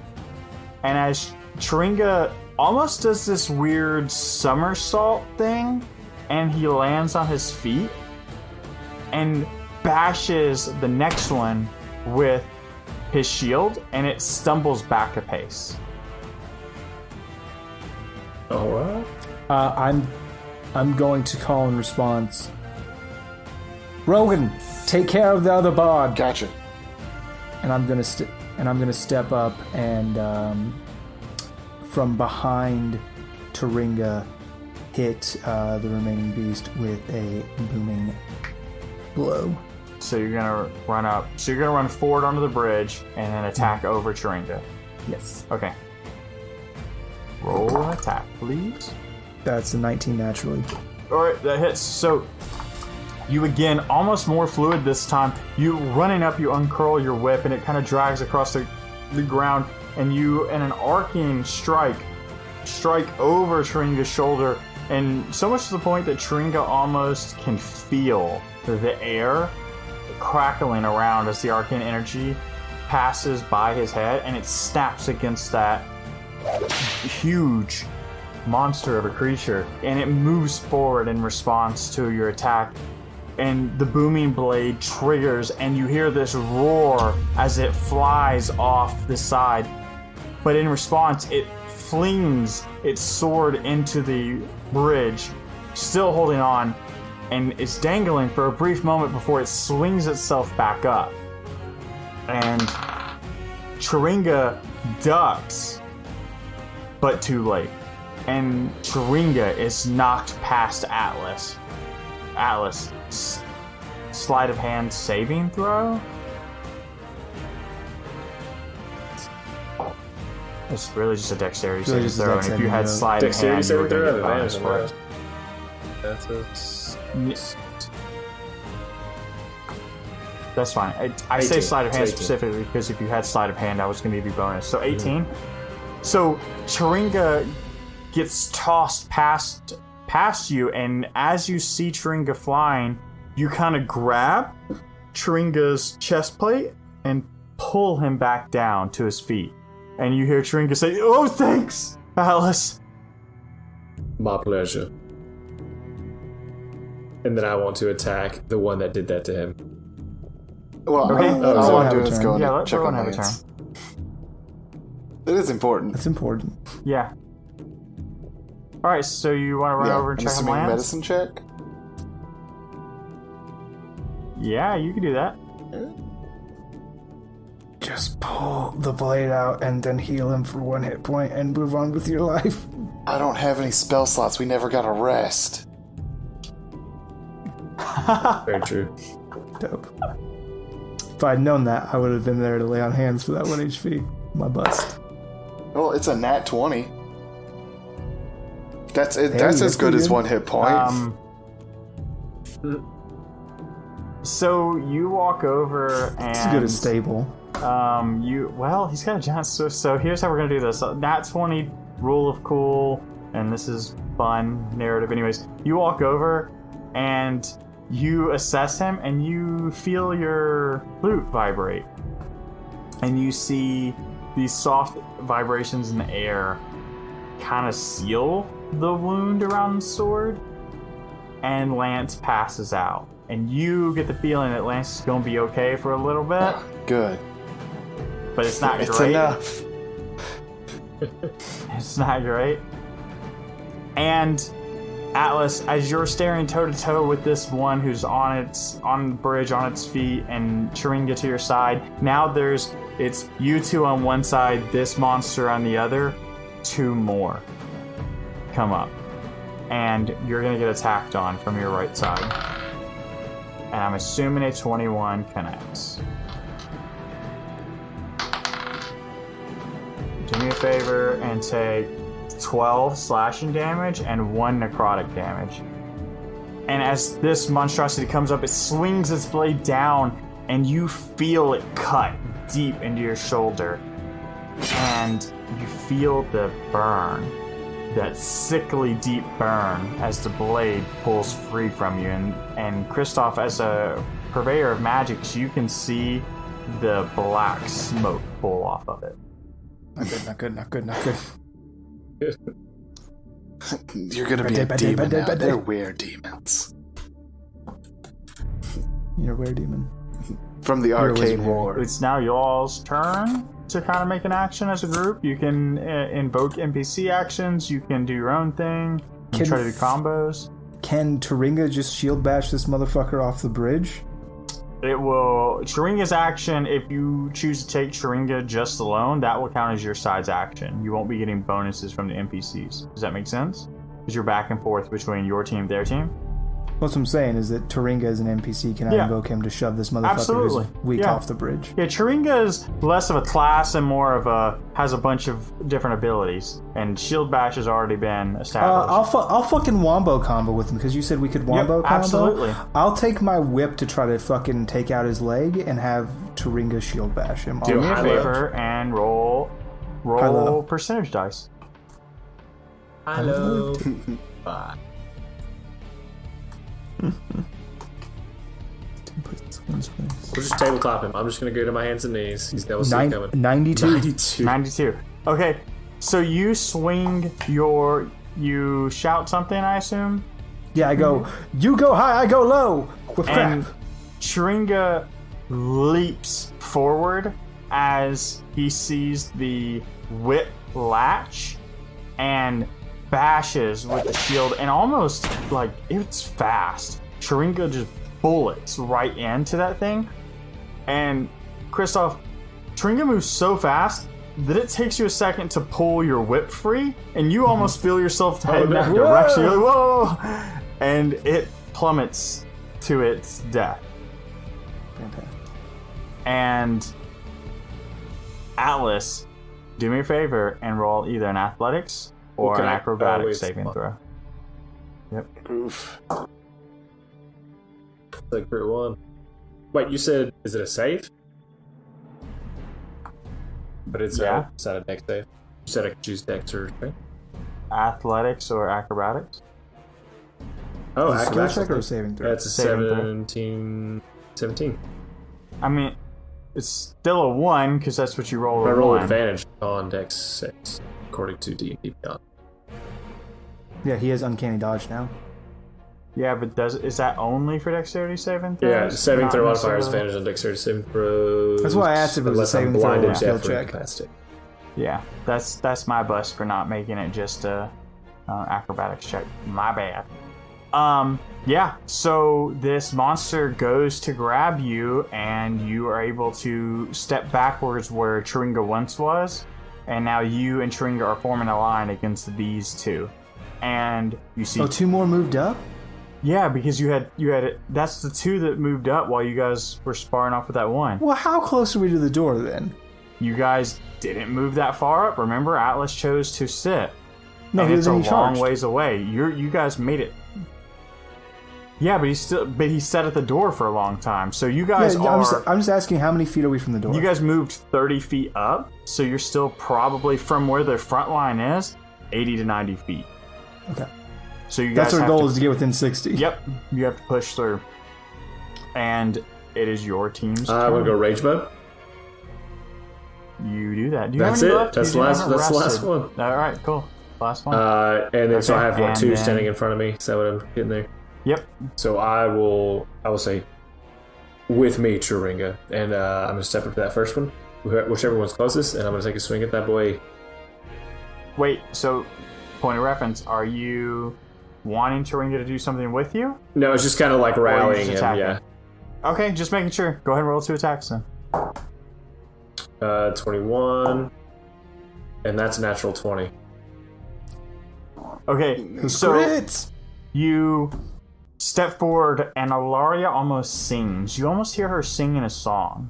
Speaker 2: And as Chiringa almost does this weird somersault thing, and he lands on his feet and bashes the next one with his shield, and it stumbles back a pace.
Speaker 5: All right.
Speaker 3: I'm going to call in response. Rogan, take care of the other bard.
Speaker 4: Gotcha.
Speaker 3: And I'm gonna step up and from behind Chiringa hit the remaining beast with a booming blow.
Speaker 2: So you're gonna run up. So you're gonna run forward onto the bridge and then attack over Chiringa.
Speaker 3: Yes.
Speaker 2: Okay. Roll an attack, please.
Speaker 3: That's a 19 naturally.
Speaker 2: Alright, that hits. So you again, almost more fluid this time. You running up, you uncurl your whip and it kind of drags across the ground, and you, in an arcing strike over Chiringa's shoulder, and so much to the point that Chiringa almost can feel the air crackling around as the arcane energy passes by his head, and it snaps against that huge monster of a creature, and it moves forward in response to your attack, and the booming blade triggers, and you hear this roar as it flies off the side. But in response, it flings its sword into the bridge, still holding on, and it's dangling for a brief moment before it swings itself back up. And Chiringa ducks, but too late. And Chiringa is knocked past Atlas. Atlas, sleight of hand saving throw? It's really just a dexterity saving throw, and if you had sleight of hand, you were going to get bonus for it. That's fine. I say sleight of hand specifically because if you had sleight of hand, I was going to give you bonus. So 18. Mm-hmm. So Chiringa gets tossed past you, and as you see Chiringa flying, you kind of grab Chiringa's chest plate and pull him back down to his feet. And you hear Chiringa say, "Oh, thanks, Alice."
Speaker 9: My pleasure. And then I want to attack the one that did that to him.
Speaker 4: Well,
Speaker 2: okay.
Speaker 4: all I'm doing is going
Speaker 2: to
Speaker 4: check on
Speaker 2: have a
Speaker 4: Lance.
Speaker 2: turn.
Speaker 4: It is important.
Speaker 3: That's important.
Speaker 2: Yeah. Alright, so you want to run over and check on Lance?
Speaker 4: Medicine check?
Speaker 2: Yeah, you can do that.
Speaker 3: Just pull the blade out and then heal him for 1 hit point and move on with your life.
Speaker 4: I don't have any spell slots. We never got a rest.
Speaker 9: Very true.
Speaker 3: Dope. If I'd known that, I would have been there to lay on hands for that 1 HP. My bust.
Speaker 4: Well, it's a nat 20. That's it. That's as good as 1 hit point.
Speaker 2: So you walk over and...
Speaker 3: It's as good as stable.
Speaker 2: He's got a giant... So here's how we're going to do this. Nat 20, rule of cool, and this is fun narrative anyways. You walk over and you assess him and you feel your flute vibrate. And you see these soft vibrations in the air kind of seal the wound around the sword, and Lance passes out. And you get the feeling that Lance is going to be okay for a little bit.
Speaker 4: Good.
Speaker 2: But it's not
Speaker 4: It's
Speaker 2: great.
Speaker 4: enough.
Speaker 2: It's not great. And Atlas, as you're staring toe to toe with this one who's on the bridge, on its feet, and Chiringa to your side, now it's you two on one side, this monster on the other, 2 more come up. And you're going to get attacked on from your right side. And I'm assuming a 21 connects. do me a favor and take 12 slashing damage and 1 necrotic damage. And as this monstrosity comes up, it swings its blade down, and you feel it cut deep into your shoulder. And you feel the burn, that sickly deep burn, as the blade pulls free from you. And Kristoff, as a purveyor of magics, you can see the black smoke pull off of it.
Speaker 3: Not good.
Speaker 8: You're gonna be a demon now. They're weird demons.
Speaker 3: You're a weird demon.
Speaker 8: From the Arcane War.
Speaker 2: It's now y'all's turn to kind of make an action as a group. You can invoke NPC actions. You can do your own thing. You can try to do combos.
Speaker 3: Can Taringa just shield bash this motherfucker off the bridge?
Speaker 2: It will. Sharinga's action, if you choose to take Sharinga just alone, that will count as your side's action. You won't be getting bonuses from the NPCs. Does that make sense? Because you're back and forth between your team, their team.
Speaker 3: What I'm saying is that Taringa as an NPC, can I invoke him to shove this motherfucker who's weak off the bridge?
Speaker 2: Yeah, Taringa is less of a class and more of has a bunch of different abilities. And Shield Bash has already been established.
Speaker 3: I'll fucking wombo combo with him, because you said we could wombo combo.
Speaker 2: Absolutely.
Speaker 3: I'll take my whip to try to fucking take out his leg and have Taringa Shield Bash him.
Speaker 2: Do me a favor and roll percentage dice.
Speaker 9: Hello. We'll just tabletop him. I'm just going to go to my hands and knees. He's got a coming.
Speaker 3: 92.
Speaker 2: Okay, so you swing you shout something, I assume?
Speaker 3: Yeah, I go, you go high, I go low. With crap.
Speaker 2: And Sharinga leaps forward as he sees the whip latch and bashes with the shield, and almost like it's fast. Sharinga just bullets right into that thing. And Kristoff, Sharinga moves so fast that it takes you a second to pull your whip free, and you almost feel yourself heading that direction. You're like, whoa! And it plummets to its death.
Speaker 3: Fantastic.
Speaker 2: And Atlas, do me a favor and roll either an athletics or an acrobatics saving throw. Yep.
Speaker 8: Oof.
Speaker 9: Like Grit 1. Wait, you said, is it a save? But it's not a dex save. You said I could choose dex or strength?
Speaker 2: Athletics or acrobatics?
Speaker 9: Oh,
Speaker 3: skill
Speaker 9: acrobatics.
Speaker 3: check or saving throw?
Speaker 9: That's a 17.
Speaker 2: I mean, it's still a 1 because that's what you rolled.
Speaker 9: I roll advantage on dex 6, according to D&D Beyond.
Speaker 3: Yeah, he has uncanny dodge now.
Speaker 2: Yeah, but is that only for dexterity saving throws?
Speaker 9: Yeah, saving throw modifier is advantage on dexterity saving throws.
Speaker 3: That's why I asked if it was a saving throw or a skill check.
Speaker 2: Yeah, that's my bust for not making it just a acrobatics check. My bad. Yeah, so this monster goes to grab you, and you are able to step backwards where Taringa once was, and now you and Taringa are forming a line against these two. And you see...
Speaker 3: Oh, 2 more moved up?
Speaker 2: Yeah, because you had it. That's the 2 that moved up while you guys were sparring off with that 1.
Speaker 3: Well, how close are we to the door then?
Speaker 2: You guys didn't move that far up. Remember, Atlas chose to sit.
Speaker 3: No,
Speaker 2: and it's a long
Speaker 3: charged.
Speaker 2: ways away. You guys made it. Yeah, but he sat at the door for a long time. So you guys
Speaker 3: I'm just asking, how many feet are we from the door?
Speaker 2: You guys moved 30 feet up, so you're still probably from where the front line is, 80 to 90 feet.
Speaker 3: Okay.
Speaker 2: So you guys
Speaker 3: That's our goal, is to get within 60.
Speaker 2: Yep. You have to push through. And it is your team's turn.
Speaker 9: I want to go rage mode.
Speaker 2: You do that.
Speaker 9: That's it. That's the last one.
Speaker 2: All right, cool. Last one.
Speaker 9: And then so I have 2 standing in front of me. Is that what I'm getting there?
Speaker 2: Yep.
Speaker 9: So I will say, with me, Taringa, and I'm gonna step up to that first one, whichever one's closest, and I'm gonna take a swing at that boy.
Speaker 2: Wait. So, point of reference: are you wanting Taringa to do something with you?
Speaker 9: No, it's just kind of like rallying him. Yeah.
Speaker 2: Okay, just making sure. Go ahead and roll 2 attacks then.
Speaker 9: 21, and that's a natural 20.
Speaker 2: Okay, so you step forward, and Alaria almost sings. You almost hear her singing a song.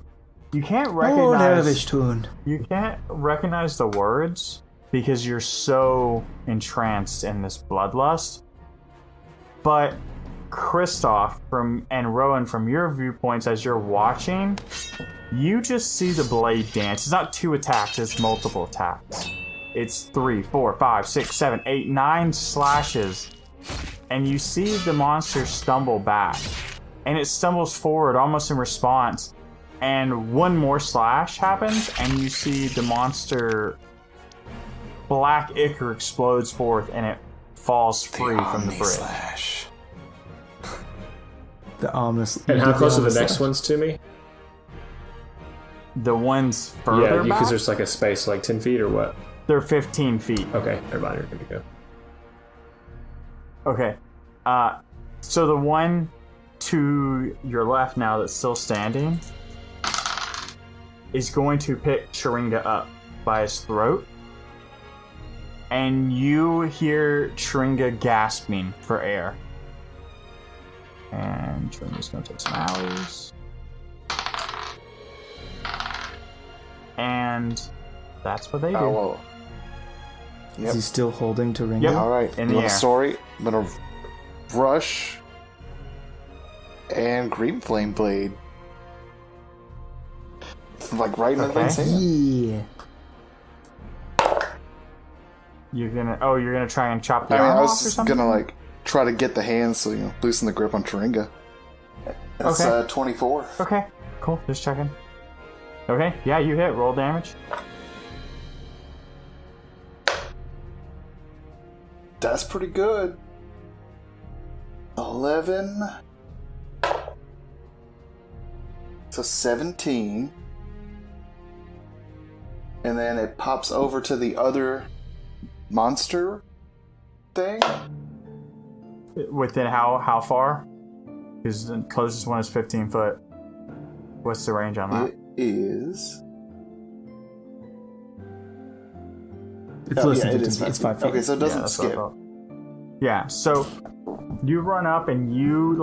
Speaker 2: You can't
Speaker 3: Oh,
Speaker 2: recognize.
Speaker 3: Nervish
Speaker 2: You can't recognize the words because you're so entranced in this bloodlust. But Kristoff and Rowan, from your viewpoints as you're watching, you just see the blade dance. It's not 2 attacks, it's multiple attacks. It's 3, 4, 5, 6, 7, 8, 9 slashes. And you see the monster stumble back. And it stumbles forward almost in response. And one more slash happens, and you see the monster black ichor explodes forth, and it falls free from the bridge.
Speaker 4: Slash.
Speaker 3: The ominous.
Speaker 9: And how close are the
Speaker 3: ominous
Speaker 9: next
Speaker 3: slash.
Speaker 9: ones to me?
Speaker 2: The ones further
Speaker 9: Yeah,
Speaker 2: back,
Speaker 9: because there's like a space, like 10 feet or what?
Speaker 2: they're 15 feet.
Speaker 9: Okay, everybody, you're good to go.
Speaker 2: Okay. So the one to your left now that's still standing is going to pick Sharinga up by his throat. And you hear Sharinga gasping for air. And Sharinga's going to take some hours. And that's what they do.
Speaker 4: Oh, well.
Speaker 3: Is he still holding to ring?
Speaker 2: Yep.
Speaker 4: All right.
Speaker 2: In
Speaker 4: You
Speaker 2: the
Speaker 4: want a
Speaker 2: air.
Speaker 4: story? I'm gonna rush and green flame blade, like right in the
Speaker 2: Okay.
Speaker 4: thing's hand.
Speaker 3: Yeah.
Speaker 2: You're gonna try and chop the
Speaker 4: I mean,
Speaker 2: arm
Speaker 4: I
Speaker 2: off
Speaker 4: was
Speaker 2: or
Speaker 4: just
Speaker 2: something?
Speaker 4: gonna like try to get the hands so loosen the grip on Sharinga. That's
Speaker 2: Okay.
Speaker 4: 24.
Speaker 2: Okay, cool. Just checking. Okay, yeah, you hit. Roll damage.
Speaker 4: That's pretty good. 11. So 17. And then it pops over to the other monster thing.
Speaker 2: Within how far? Because the closest one is 15 foot. What's the range on that?
Speaker 4: It is.
Speaker 3: It's
Speaker 4: Oh,
Speaker 3: less
Speaker 4: yeah,
Speaker 3: than
Speaker 4: it
Speaker 3: 15
Speaker 4: is
Speaker 3: feet. It's
Speaker 4: 5
Speaker 3: 5 feet.
Speaker 4: Okay, so it doesn't
Speaker 2: that's what I
Speaker 4: skip.
Speaker 2: thought. Yeah, so you run up and you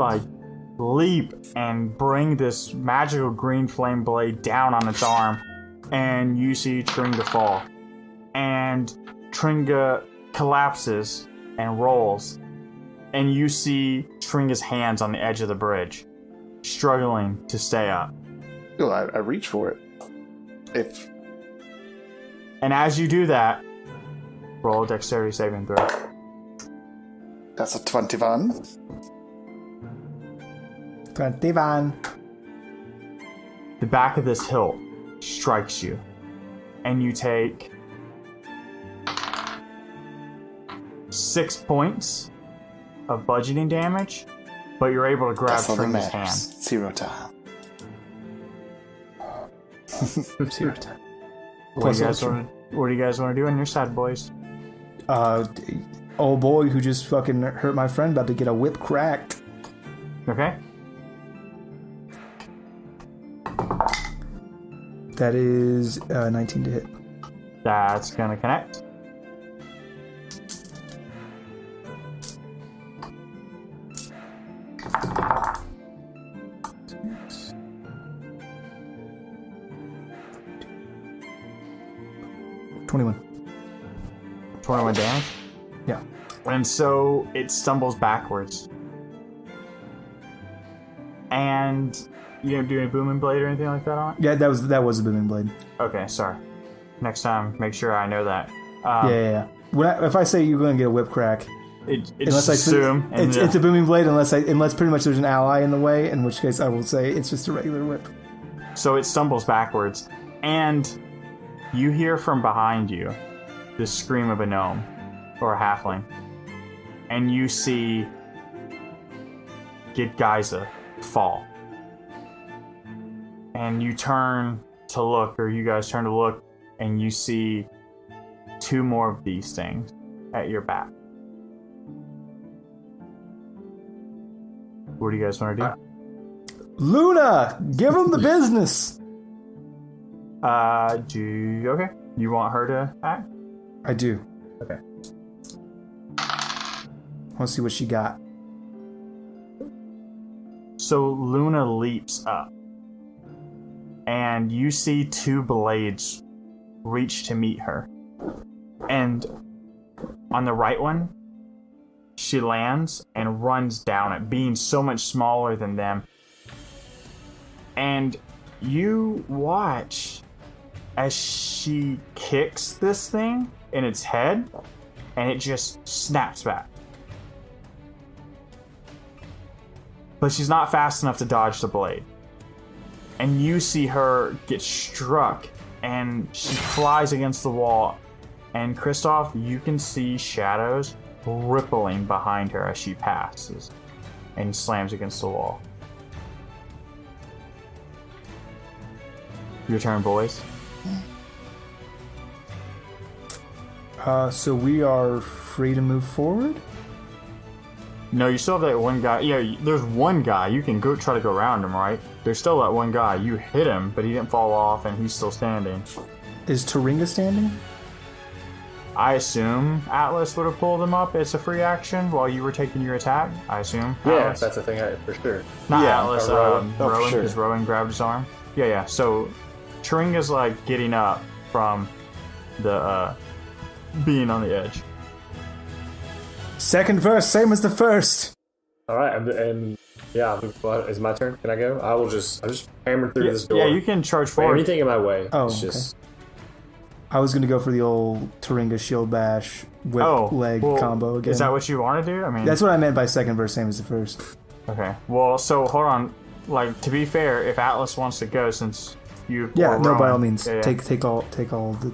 Speaker 2: leap and bring this magical green flame blade down on its arm, and you see Tringa fall. And Tringa collapses and rolls, and you see Tringa's hands on the edge of the bridge, struggling to stay up.
Speaker 4: Oh, I reach for it. If
Speaker 2: And as you do that, roll a dexterity saving throw.
Speaker 4: that's a 21.
Speaker 3: 21.
Speaker 2: The back of this hilt strikes you, and you take 6 points of bludgeoning damage, but you're able to grab
Speaker 4: That's all that
Speaker 2: Tringa's
Speaker 4: matters.
Speaker 2: hand.
Speaker 4: 0 time.
Speaker 3: Zero time.
Speaker 2: What do you guys want to do on your side, boys?
Speaker 3: Old boy who just fucking hurt my friend about to get a whip cracked.
Speaker 2: Okay.
Speaker 3: That is 19 to hit.
Speaker 2: That's gonna connect.
Speaker 3: $21.
Speaker 2: 21 damage.
Speaker 3: Yeah.
Speaker 2: And so it stumbles backwards. And you didn't do any booming blade or anything like that on it?
Speaker 3: Yeah, that was a booming blade.
Speaker 2: Okay, sorry. Next time, make sure I know that.
Speaker 3: Yeah. If I say you're going to get a whip crack,
Speaker 2: It's
Speaker 3: unless I
Speaker 2: assume.
Speaker 3: it's a booming blade, unless pretty much there's an ally in the way, in which case I will say it's just a regular whip.
Speaker 2: So it stumbles backwards, and you hear from behind you the scream of a gnome or a halfling, and you see Gidgaiza fall. And you turn to look, or you guys turn to look, and you see 2 more of these things at your back. What do you guys want to do?
Speaker 3: Luna, give him the business.
Speaker 2: Okay. You want her to act?
Speaker 3: I do.
Speaker 2: Okay.
Speaker 3: I want to see what she got.
Speaker 2: So Luna leaps up. and you see two blades reach to meet her. And on the right one, she lands and runs down it, being so much smaller than them. And you watch as she kicks this thing in its head, and it just snaps back. But she's not fast enough to dodge the blade. And you see her get struck, and she flies against the wall. And Kristoff, you can see shadows rippling behind her as she passes and slams against the wall. Your turn, boys.
Speaker 3: So we are free to move forward?
Speaker 2: No, you still have that one guy. Yeah, there's one guy. You can go try to go around him, right? There's still that one guy. You hit him, but he didn't fall off, and he's still standing.
Speaker 3: Is Taringa standing?
Speaker 2: I assume Atlas would have pulled him up. It's a free action while you were taking your attack. I assume.
Speaker 9: Yeah,
Speaker 2: Atlas.
Speaker 9: that's a thing, for sure.
Speaker 2: Not
Speaker 8: Yeah,
Speaker 2: Atlas.
Speaker 8: Rowan.
Speaker 2: Rowan,
Speaker 8: For sure.
Speaker 2: because Rowan grabbed his arm. Yeah. So Taringa's like getting up from the being on the edge.
Speaker 3: Second verse, same as the first.
Speaker 9: All right, and yeah, it's my turn. Can I go? I'll just hammer through this door.
Speaker 2: Yeah, you can charge forward.
Speaker 9: Anything in my way.
Speaker 3: Oh,
Speaker 9: it's
Speaker 3: okay.
Speaker 9: just
Speaker 3: I was going to go for the old Taringa shield bash whip leg combo again.
Speaker 2: Is that what you want to do? I mean,
Speaker 3: That's what I meant by second verse, same as the first.
Speaker 2: okay. Well, so hold on. Like, to be fair, if Atlas wants to go, since you
Speaker 3: Yeah,
Speaker 2: or
Speaker 3: no, by
Speaker 2: Rowan-
Speaker 3: all means,
Speaker 2: yeah.
Speaker 3: take all the.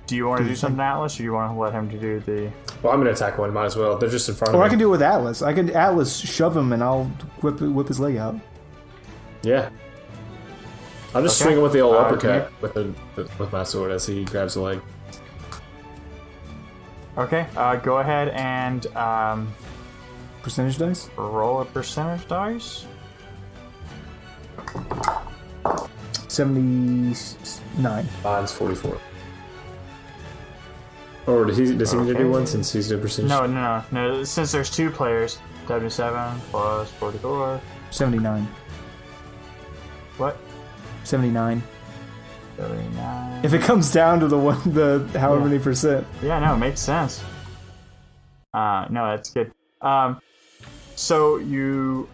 Speaker 2: Do you want to do
Speaker 3: the
Speaker 2: something, Atlas, or do you want to let him to do the?
Speaker 9: well, I'm gonna attack one. Might as well. They're just in front of
Speaker 3: Or
Speaker 9: me.
Speaker 3: I can do it with Atlas. I can Atlas shove him and I'll whip his leg out.
Speaker 9: Yeah. I'll just
Speaker 2: Okay.
Speaker 9: swing him with the old
Speaker 2: Can
Speaker 9: uppercut with my sword as he grabs the leg.
Speaker 2: Okay. Go ahead and
Speaker 3: Percentage dice?
Speaker 2: roll a percentage dice.
Speaker 3: 79.
Speaker 9: Mine's 44. Or does he need to do one since he's doing percentage?
Speaker 2: No. Since there's two players, 77 plus 44.
Speaker 3: 79.
Speaker 2: What?
Speaker 3: 79.
Speaker 2: 79.
Speaker 3: If it comes down to the however many percent.
Speaker 2: Yeah, no, it makes sense. No, that's good. So you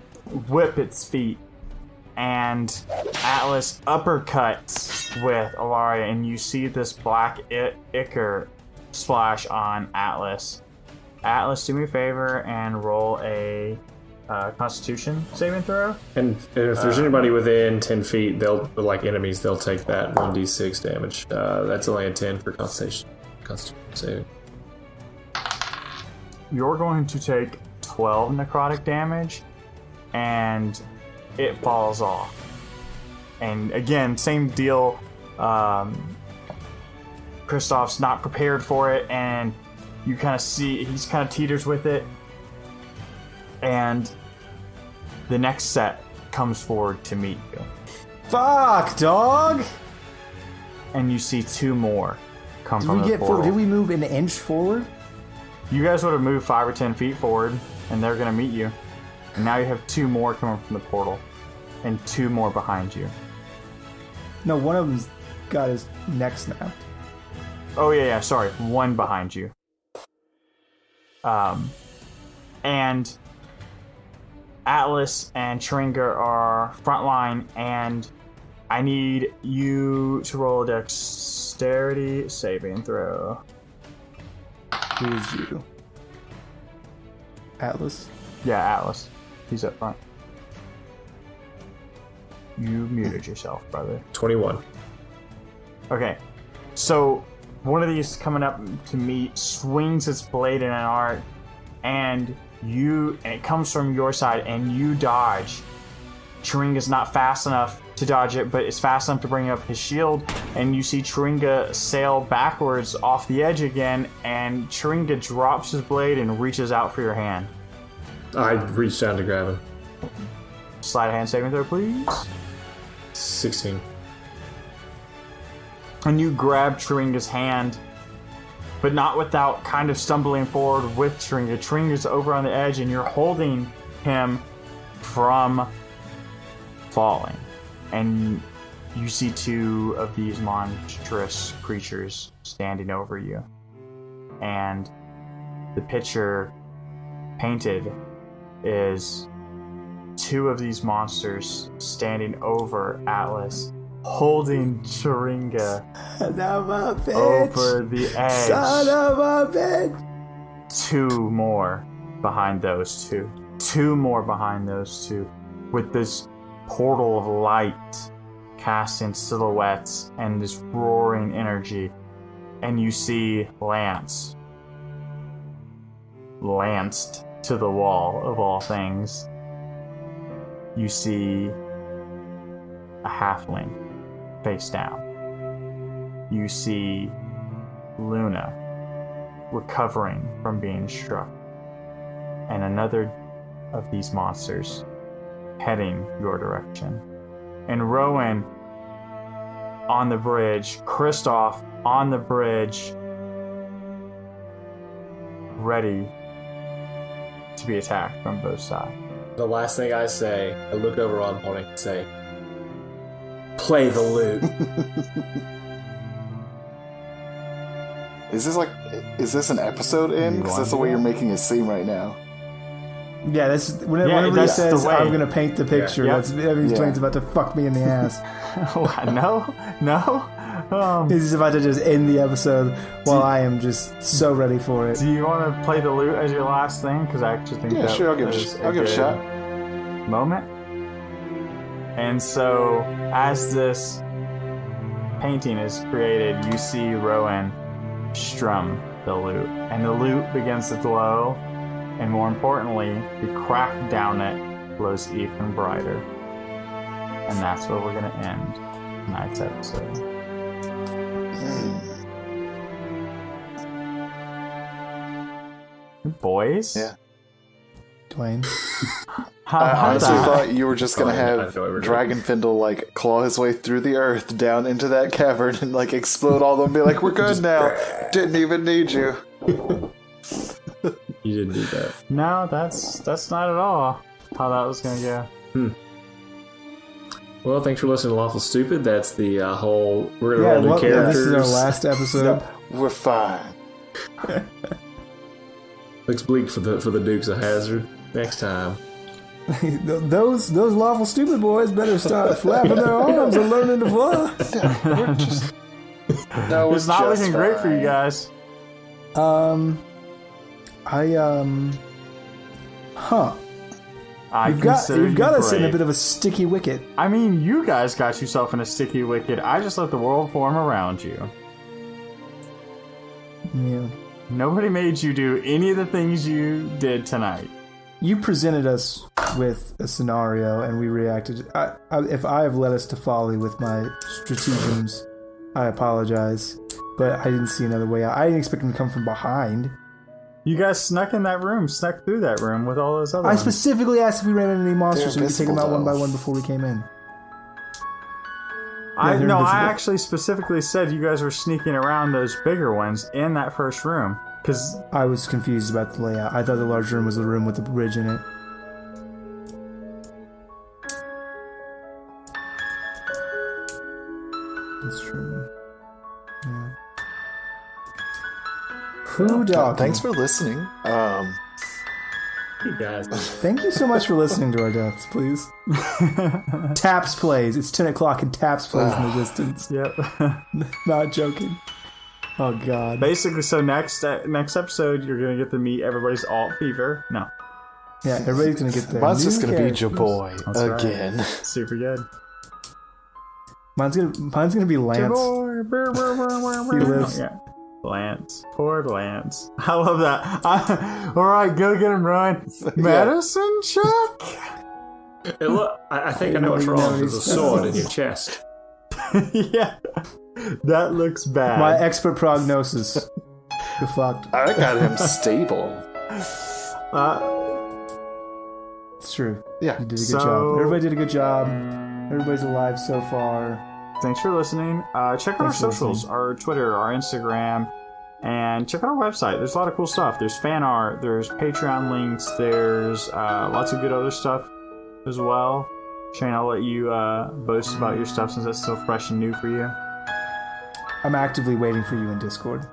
Speaker 2: whip its feet, and Atlas uppercuts with Ilaria, and you see this black ichor splash on Atlas. Atlas, do me a favor and roll a Constitution saving throw.
Speaker 9: And if there's anybody within 10 feet, they'll take that 1d6 damage. That's only a 10 for Constitution saving.
Speaker 2: You're going to take 12 necrotic damage, and it falls off. And again, same deal. Kristoff's not prepared for it, and you kind of see he's kind of teeters with it. And the next set comes forward to meet you.
Speaker 3: Fuck, dog!
Speaker 2: And you see two more come from the portal.
Speaker 3: Did we move an inch forward?
Speaker 2: You guys would have moved 5 or 10 feet forward, and they're going to meet you. And now you have two more coming from the portal, and two more behind you.
Speaker 3: No, one of them's got his neck snapped.
Speaker 2: Oh, yeah, sorry. One behind you. And Atlas and Taringa are frontline, and I need you to roll a dexterity saving throw.
Speaker 3: Who is you? Atlas?
Speaker 2: Yeah, Atlas. He's up front. You muted yourself, brother.
Speaker 9: 21.
Speaker 2: Okay, so one of these coming up to meet swings its blade in an arc, and it comes from your side, and you dodge. Taringa's not fast enough to dodge it, but it's fast enough to bring up his shield, and you see Taringa sail backwards off the edge again, and Taringa drops his blade and reaches out for your hand.
Speaker 9: I reached down to grab him.
Speaker 2: Slide a hand saving throw, please.
Speaker 9: 16.
Speaker 2: And you grab Taringa's hand, but not without kind of stumbling forward with Taringa. Taringa's over on the edge, and you're holding him from falling. And you see two of these monstrous creatures standing over you. And the picture painted is two of these monsters standing over Atlas, holding Chiringa
Speaker 3: Son of a bitch.
Speaker 2: over the edge.
Speaker 3: Son of a bitch.
Speaker 2: Two more behind those two. Two more behind those two. With this portal of light casting silhouettes and this roaring energy. And you see Lance. Lanced to the wall, of all things. You see a halfling face down. You see Luna recovering from being struck. And another of these monsters heading your direction. And Rowan on the bridge, Kristoff on the bridge, ready to be attacked from both sides.
Speaker 9: The last thing I say, I look over on Pony and say, play the lute.
Speaker 4: Is this an episode in? Because that's the way you're making it seem right now.
Speaker 3: Yeah, whenever he says,
Speaker 2: the way.
Speaker 3: I'm going to paint the picture,
Speaker 2: Yeah.
Speaker 3: that's that means Dwayne's about to fuck me in the ass.
Speaker 2: No.
Speaker 3: He's just about to just end the episode while I am just so ready for it.
Speaker 2: Do you want to play the lute as your last thing? Because I actually think that
Speaker 4: Sure, I'll give
Speaker 2: is
Speaker 4: it a shot.
Speaker 2: moment. And so, as this painting is created, you see Rowan strum the lute, and the lute begins to glow, and more importantly, the crack down it glows even brighter. And that's where we're going to end tonight's episode. Boys?
Speaker 4: Yeah.
Speaker 3: Dwayne.
Speaker 4: I honestly
Speaker 2: that?
Speaker 4: thought you were just gonna
Speaker 9: I
Speaker 4: have
Speaker 9: know everything.
Speaker 4: Dragonfindle like claw his way through the earth down into that cavern and like explode all of them and be like, we're good now. Didn't even need you.
Speaker 9: You didn't do that.
Speaker 2: No, that's not at all how that was gonna go.
Speaker 9: Well, thanks for listening to Lawful Stupid. That's the whole... We're going to roll new characters.
Speaker 3: This is our last episode.
Speaker 4: We're fine.
Speaker 9: Looks bleak for the Dukes of Hazzard. Next time.
Speaker 3: those lawful stupid boys better start flapping their arms and learning to fly.
Speaker 4: We're just... No,
Speaker 2: It's not looking great for you guys.
Speaker 3: You've got us in a bit of a sticky wicket.
Speaker 2: I mean, you guys got yourself in a sticky wicket. I just let the world form around you.
Speaker 3: Yeah.
Speaker 2: Nobody made you do any of the things you did tonight.
Speaker 3: You presented us with a scenario, and we reacted. If I have led us to folly with my stratagems, I apologize. But I didn't see another way out. I didn't expect him to come from behind.
Speaker 2: You guys snuck through that room with all those other
Speaker 3: I
Speaker 2: ones.
Speaker 3: specifically asked if we ran into any monsters so we could take them
Speaker 4: invisible,
Speaker 3: out one by
Speaker 4: though.
Speaker 3: one before we came in.
Speaker 2: I
Speaker 3: they're invisible.
Speaker 2: actually specifically said you guys were sneaking around those bigger ones in that first room. Because
Speaker 3: I was confused about the layout. I thought the large room was the room with the bridge in it. That's true. Yeah. Who dog?
Speaker 4: Thanks for listening.
Speaker 9: You guys.
Speaker 3: Thank you so much for listening to our deaths, please. Taps plays. It's 10 o'clock and Taps plays in the distance.
Speaker 2: Yep.
Speaker 3: Not joking. Oh, God.
Speaker 2: Basically, so next episode, you're going to get to meet everybody's alt fever. No.
Speaker 3: Yeah, everybody's going to get their
Speaker 4: Mine's
Speaker 3: new
Speaker 4: just gonna be
Speaker 3: characters.
Speaker 4: your boy
Speaker 2: That's right.
Speaker 4: again.
Speaker 2: Super good.
Speaker 3: Mine's gonna be Lance. He lives.
Speaker 2: Yeah. Lance. Poor Lance. I love that. Alright, go get him, Ryan. Medicine check?
Speaker 9: Hey, look, I think I know what's wrong. There's a sword in your chest.
Speaker 2: Yeah. That looks bad.
Speaker 3: My expert prognosis. You're fucked.
Speaker 4: I got him stable.
Speaker 3: It's true.
Speaker 4: Yeah.
Speaker 3: You did a good
Speaker 2: So-
Speaker 3: job. Everybody did a good job. Everybody's alive so far.
Speaker 2: Thanks for listening. Check out our
Speaker 3: Thanks for
Speaker 2: socials,
Speaker 3: listening.
Speaker 2: our Twitter, our Instagram, and check out our website. There's a lot of cool stuff. There's fan art, there's Patreon links, there's lots of good other stuff as well. Shane, I'll let you boast about your stuff since that's still fresh and new for you.
Speaker 3: I'm actively waiting for you in Discord.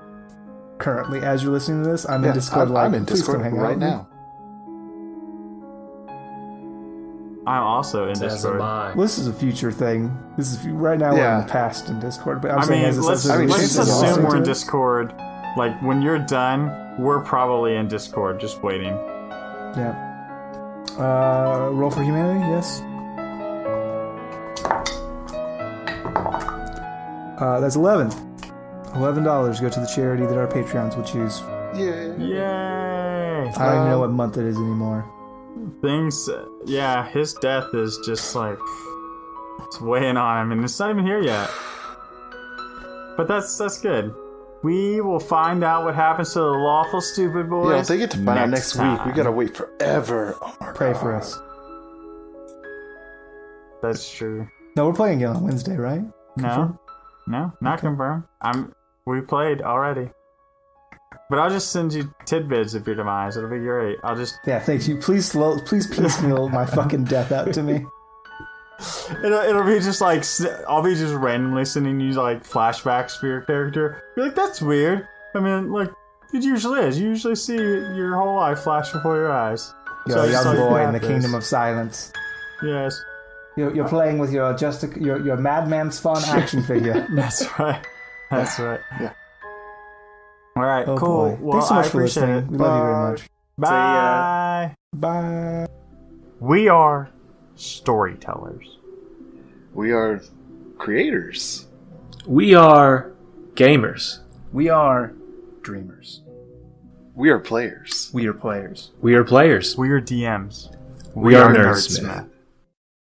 Speaker 3: Currently, as you're listening to this, I'm in Discord.
Speaker 8: I'm in
Speaker 3: please
Speaker 8: Discord
Speaker 3: come hang out
Speaker 8: right
Speaker 3: with me.
Speaker 8: now.
Speaker 2: I'm also in
Speaker 9: As
Speaker 2: Discord.
Speaker 9: am I.
Speaker 3: Well, this is a future thing. This is right now. We're
Speaker 8: Yeah.
Speaker 3: in the past in Discord, but I'm
Speaker 2: I
Speaker 3: saying
Speaker 2: mean,
Speaker 3: as this
Speaker 2: let's,
Speaker 3: episode
Speaker 8: I mean,
Speaker 3: releases,
Speaker 2: let's
Speaker 8: chances
Speaker 3: you'll
Speaker 2: assume
Speaker 3: listen
Speaker 2: we're in
Speaker 3: to it.
Speaker 2: Discord. Like, when you're done, we're probably in Discord, just waiting.
Speaker 3: Yeah. Roll for humanity. Yes. That's 11. $11 go to the charity that our Patreons will choose.
Speaker 8: Yeah.
Speaker 2: Yay!
Speaker 3: I don't even know what month it is anymore.
Speaker 2: Things, yeah, his death is just like, it's weighing on him, and it's not even here yet. But that's good. We will find out what happens to the lawful stupid boys.
Speaker 8: Yeah, they get to find out next week. We
Speaker 2: time.
Speaker 8: gotta wait forever. Oh my
Speaker 3: Pray
Speaker 8: God.
Speaker 3: for us.
Speaker 2: That's true.
Speaker 3: No, we're playing again on Wednesday, right?
Speaker 2: No, not confirmed. We played already. But I'll just send you tidbits of your demise. It'll be great. I'll just.
Speaker 3: Yeah, thank you. Please piecemeal my fucking death out to me.
Speaker 2: It'll be just like I'll be just randomly sending you like flashbacks for your character. You're like, that's weird. I mean, like it usually is. You usually see your whole life flash before your eyes.
Speaker 3: You're
Speaker 2: So
Speaker 3: a
Speaker 2: I just
Speaker 3: young
Speaker 2: thought you
Speaker 3: boy
Speaker 2: could
Speaker 3: in the
Speaker 2: have
Speaker 3: kingdom
Speaker 2: this.
Speaker 3: of silence.
Speaker 2: Yes,
Speaker 3: You're playing with your Madman's Fun action figure.
Speaker 2: that's right. That's right.
Speaker 8: Yeah.
Speaker 2: All right.
Speaker 3: Oh
Speaker 2: cool.
Speaker 3: boy.
Speaker 2: Well,
Speaker 3: Thanks so much
Speaker 2: I
Speaker 3: for
Speaker 2: appreciate
Speaker 3: listening.
Speaker 2: it.
Speaker 3: We love you very much.
Speaker 2: Bye.
Speaker 3: Bye.
Speaker 2: We are storytellers.
Speaker 4: We are creators.
Speaker 9: We are gamers.
Speaker 7: We are dreamers.
Speaker 4: We are players.
Speaker 7: We are players.
Speaker 9: We are players.
Speaker 2: We are DMs.
Speaker 9: We are nerdsmith.